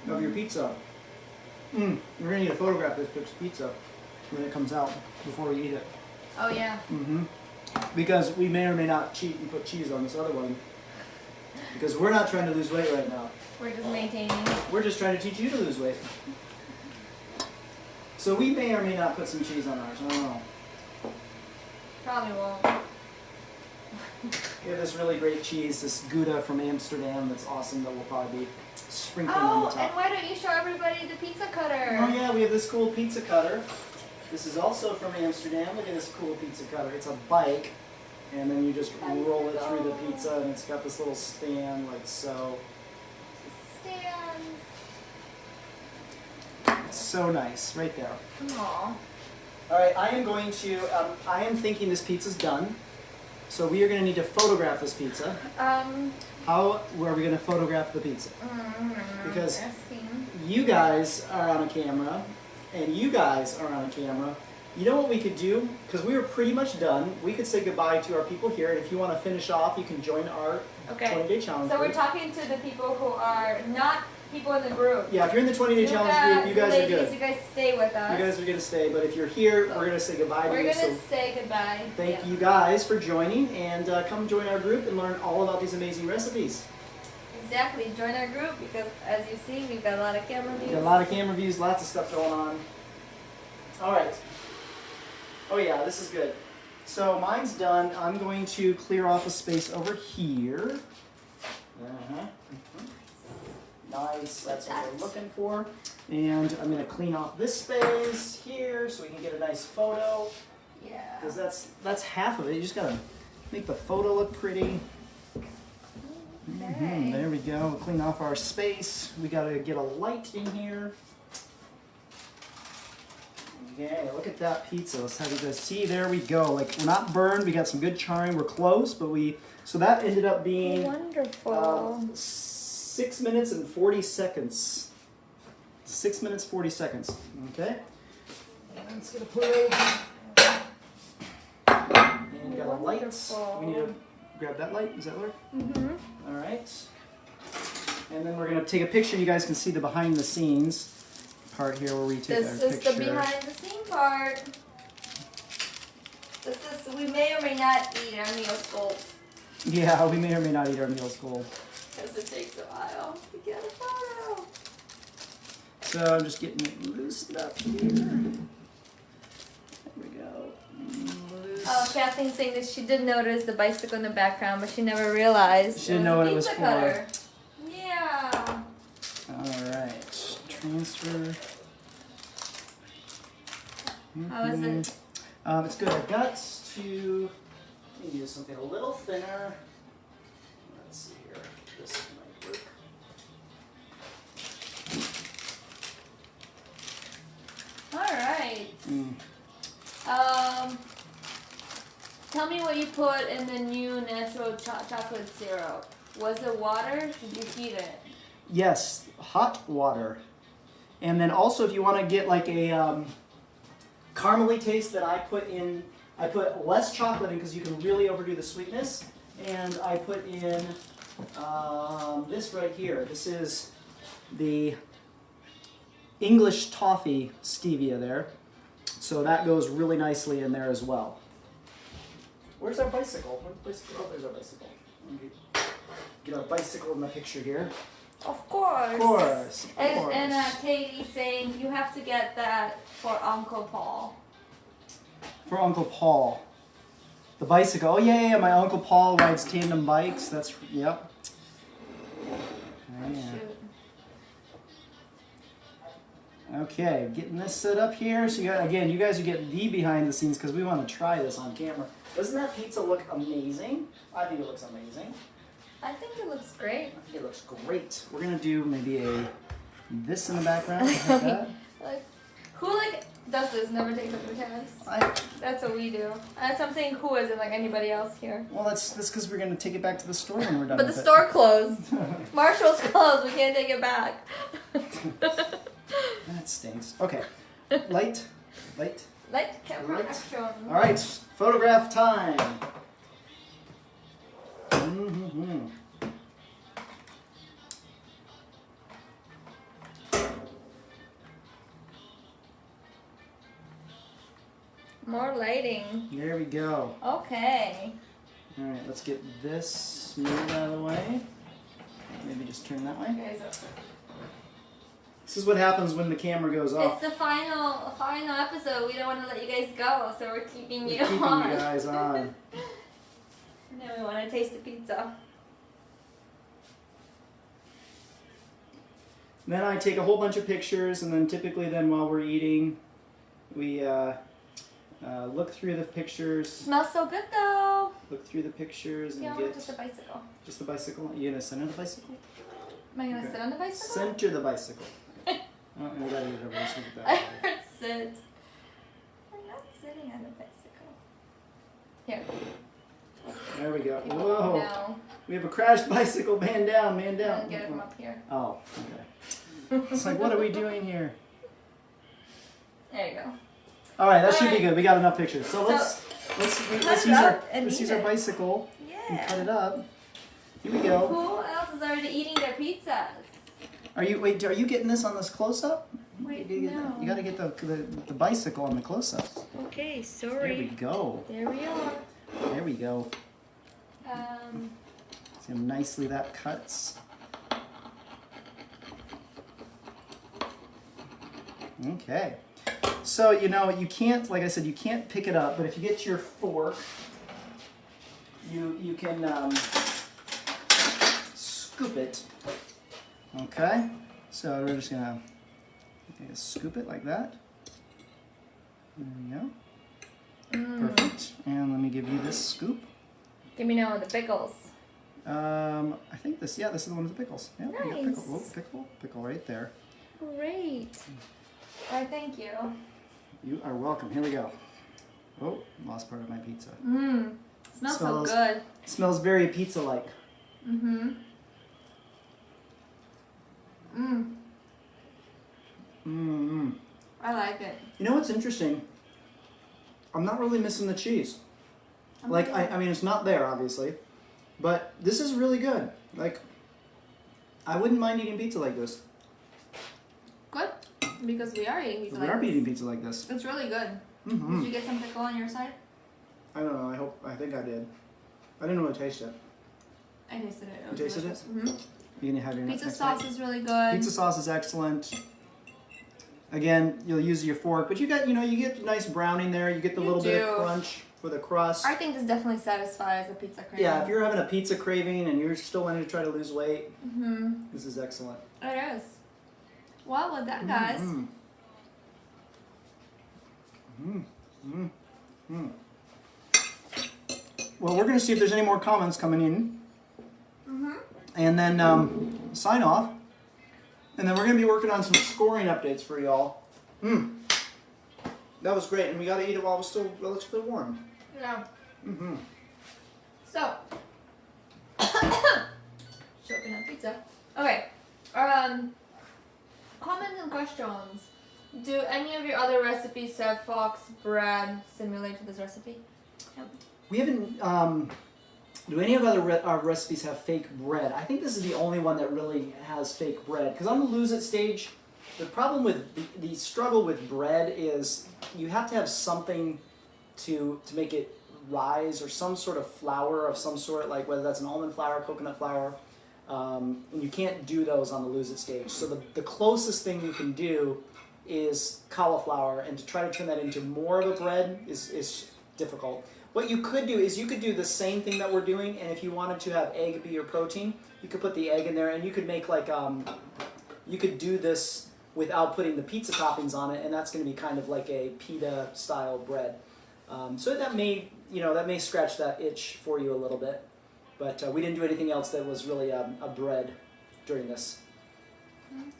of your pizza. We're gonna need to photograph this pizza when it comes out before we eat it. Oh yeah. Because we may or may not cheat and put cheese on this other one. Because we're not trying to lose weight right now. We're just maintaining. We're just trying to teach you to lose weight. So we may or may not put some cheese on ours. I don't know. Probably won't. We have this really great cheese, this Gouda from Amsterdam that's awesome that we'll probably be sprinkling on the Oh, top. and why don't you show everybody the pizza cutter? Oh yeah, we have this cool pizza cutter. This is also from Amsterdam. Look at this cool pizza cutter. It's a bike, and then you just roll it through the pizza, and it's got this little stand like so. Stands. It's so nice, right there. Aww. All right, I am thinking this pizza's done. So we are going to need to photograph this pizza. How are we going to photograph the pizza? Because you guys are on a camera, and you guys are on a camera. You know what we could do? Because we were pretty much done. We could say goodbye to our people here, and if you want to finish off, you can join our 20-day challenge So group. we're talking to the people who are not people in the group. Yeah, if you're in the 20-day challenge group, you guys are good. You guys stay with us. You guys are going to stay, but if you're here, we're going to say goodbye to you. We're going to say goodbye. Thank you guys for joining, and come join our group and learn all about these amazing recipes. Exactly. Join our group because, as you see, we've got a lot of camera views. We've got a lot of camera views, lots of stuff going on. All right. Oh yeah, this is good. So mine's done. I'm going to clear off a space over here. Nice, that's what we're looking for. And I'm going to clean off this space here so we can get a nice photo. Yeah. Because that's half of it. You just got to make the photo look pretty. Okay. There we go. We'll clean off our space. We got to get a light in here. Okay, look at that pizza. Let's have you guys see. There we go. Like, we're not burned. We got some good charring. We're close, but so that ended up being wonderful. 6 minutes and 40 seconds. 6 minutes, 40 seconds. Okay. Let's get a plate. And got a light. We need to grab that light. Does that work? All right. And then we're going to take a picture. You guys can see the behind the scenes part here where we take our picture. This is the behind the scene part. We may or may not eat our meals cold. Yeah, we may or may not eat our meals cold. Because it takes a while to get a photo. So I'm just getting it loosened up here. There we go. Loose. Kathleen's saying that she did notice the bicycle in the background, but she never realized. She didn't know what it was for. Cutter. Yeah. Alright. Transfer. How is it? It's good. I've got to use something a little thinner. Let's see here. This might work. Alright. Tell me what you put in the new natural chocolate syrup. Was it water? Did you heat it? Yes, hot water. And then also if you want to get like a caramely taste that I put less chocolate in because you can really overdo the sweetness. And I put in this right here. This is the English toffee stevia there. So that goes really nicely in there as well. Where's our bicycle? Where's the bicycle? Oh, there's our bicycle. Get our bicycle in the picture here. Of course. Of course. Of course. And Katie's saying you have to get that for Uncle Paul. For Uncle Paul. The bicycle. Oh, yeah. My Uncle Paul rides tandem bikes. That's, yep. Oh, shoot. Okay, getting this set up here. So, again, you guys are getting the behind the scenes because we want to try this on camera. Doesn't that pizza look amazing? I think it looks amazing. I think it looks great. I think it looks great. We're going to do maybe this in the background. Like that. Who does this? Never takes up their hands. That's what we do. That's something who isn't like anybody else here. Well, that's because we're going to take it back to the store when we're done But with the it. store closed. Marshall's closed. We can't take it back. That stinks. Okay. Light. Light, camera, action. All right. Photograph time. lighting. There we go. Okay. All right, let's get this moved out of the way. Maybe just turn that way. Okay, so This is what happens when the camera goes off. it's the final episode. We don't want to let you guys go, so we're keeping We're you keeping on. you guys on. And then we want to taste the pizza. Then I take a whole bunch of pictures, and then typically then while we're eating, we look through the pictures. Smells so good though. Look through the pictures and Yeah, get just a bicycle. just the bicycle. You gonna center the bicycle? Am I gonna Okay. sit on the bicycle? Center the bicycle. Oh, and we gotta get it over. Let's look at I that. heard sit. I'm not sitting on the bicycle. Here. There we go. Oh, Whoa! no. We have a crashed bicycle. Man down, man I'm down. gonna get it from up here. Oh, okay. It's like, what are we doing here? There you go. All right, that should be Alright. good. We got enough pictures. So So, let's it use our up and let's eat use our it. bicycle and cut Yeah. it up. Here we go. Who else is already eating their pizzas? Are you getting this on this close up? Wait, You gotta get the bicycle on the close up. Okay, There we sorry. go. There we are. There we go. See how nicely that cuts. Okay. So you can't, like I said, you can't pick it up, but if you get your fork, you can scoop it. Okay. So we're just gonna scoop it like that. There we go. Perfect. And let me give you this scoop. Give me now with the pickles. I think this is the one with the pickles. Yeah, we got pickle. Nice. Oh, pickle right there. Great. Alright, thank you. You are welcome. Here we go. Oh, lost part of my pizza. Smells so good. Smells very pizza-like. Mm-hmm. I like it. You know what's interesting? I'm not really missing the cheese. Like, I mean, it's not there, obviously. But this is really good. Like, I wouldn't mind eating pizza like this. Good? Because we are eating pizza We like are this. eating pizza like this. It's really good. Mm-hmm. Did you get some pickle on your side? I don't know. I think I did. I didn't really taste it. I tasted it. You tasted it? Mm-hmm. You gonna have your Pizza next sauce bite? is really good. Pizza sauce is excellent. Again, you'll use your fork, but you get nice browning there. You get the You little bit of do. crunch for the crust. I think this definitely satisfies a pizza craving. Yeah, if you're having a pizza craving and you're still wanting to try to lose weight, Mm-hmm. this is excellent. It is. Well, with that, guys. Well, we're going to see if there's any more comments coming in. And then sign off. And then we're going to be working on some scoring updates for y'all. That was great, and we got to eat it while it's still relatively warm. Yeah. So, choking on pizza. Okay. Comments and questions. Do any of your other recipes have fox bread similar to this recipe? Yep. We haven't. Do any of our recipes have fake bread? I think this is the only one that really has fake bread. Because on the lose it stage, the problem with the struggle with bread is you have to have something to make it rise, or some sort of flour of some sort, like whether that's an almond flour, coconut flour. And you can't do those on the lose it stage. So the closest thing you can do is cauliflower, and to try to turn that into more of a bread is difficult. What you could do is you could do the same thing that we're doing, and if you wanted to have egg be your protein, you could put the egg in there, and you could make like you could do this without putting the pizza toppings on it, and that's going to be kind of like a pita style bread. So that may scratch that itch for you a little bit, but we didn't do anything else that was really a bread during this.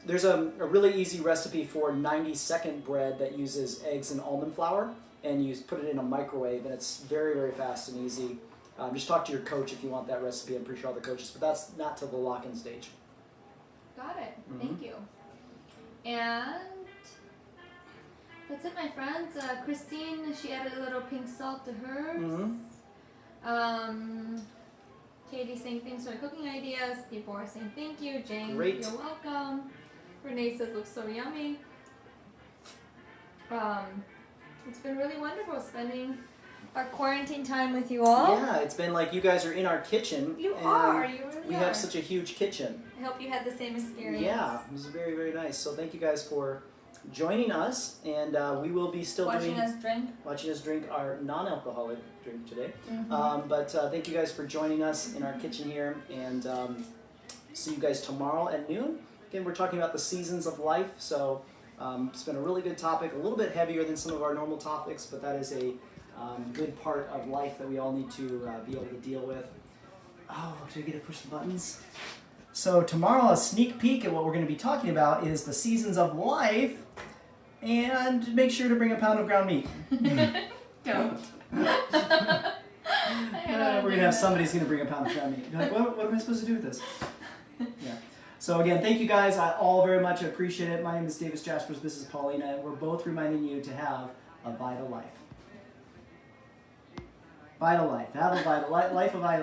There's a really easy recipe for 90-second bread that uses eggs and almond flour, and you put it in a microwave, and it's very, very fast and easy. Just talk to your coach if you want that recipe. I'm pretty sure all the coaches, but that's not till the lock-in stage. Got it. Thank you. And that's it, my friends. Christine, she added a little pink salt to hers. Katie saying thanks for the cooking ideas. People are saying thank you. Jane, Great. you're welcome. Renee says looks so yummy. It's been really wonderful spending our quarantine time with you all. Yeah, it's been like you guys are in our kitchen. You and are. You really we are. have such a huge kitchen. I hope you had the same experience. Yeah, it was very, very nice. So thank you guys for joining us, and we will be still watching us drink our non-alcoholic drink today. Mm-hmm. But thank you guys for joining us in our kitchen here, and see you guys tomorrow at noon. Again, we're talking about the seasons of life, so it's been a really good topic, a little bit heavier than some of our normal topics, but that is a good part of life that we all need to be able to deal with. Oh, do I get to push the buttons? So tomorrow, a sneak peek at what we're going to be talking about is the seasons of life, and make sure to bring a pound of ground meat. Don't. We're going to have somebody's going to bring a pound of ground meat. You're like, what am I supposed to do with this? Yeah. So again, thank you guys. I all very much appreciate it. My name is Davis Jaspers. This is Paulina, and we're both reminding you to have a vital life. Vital life. Have a vital life. Live a vital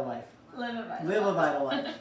life. Live a vital Live a vital life.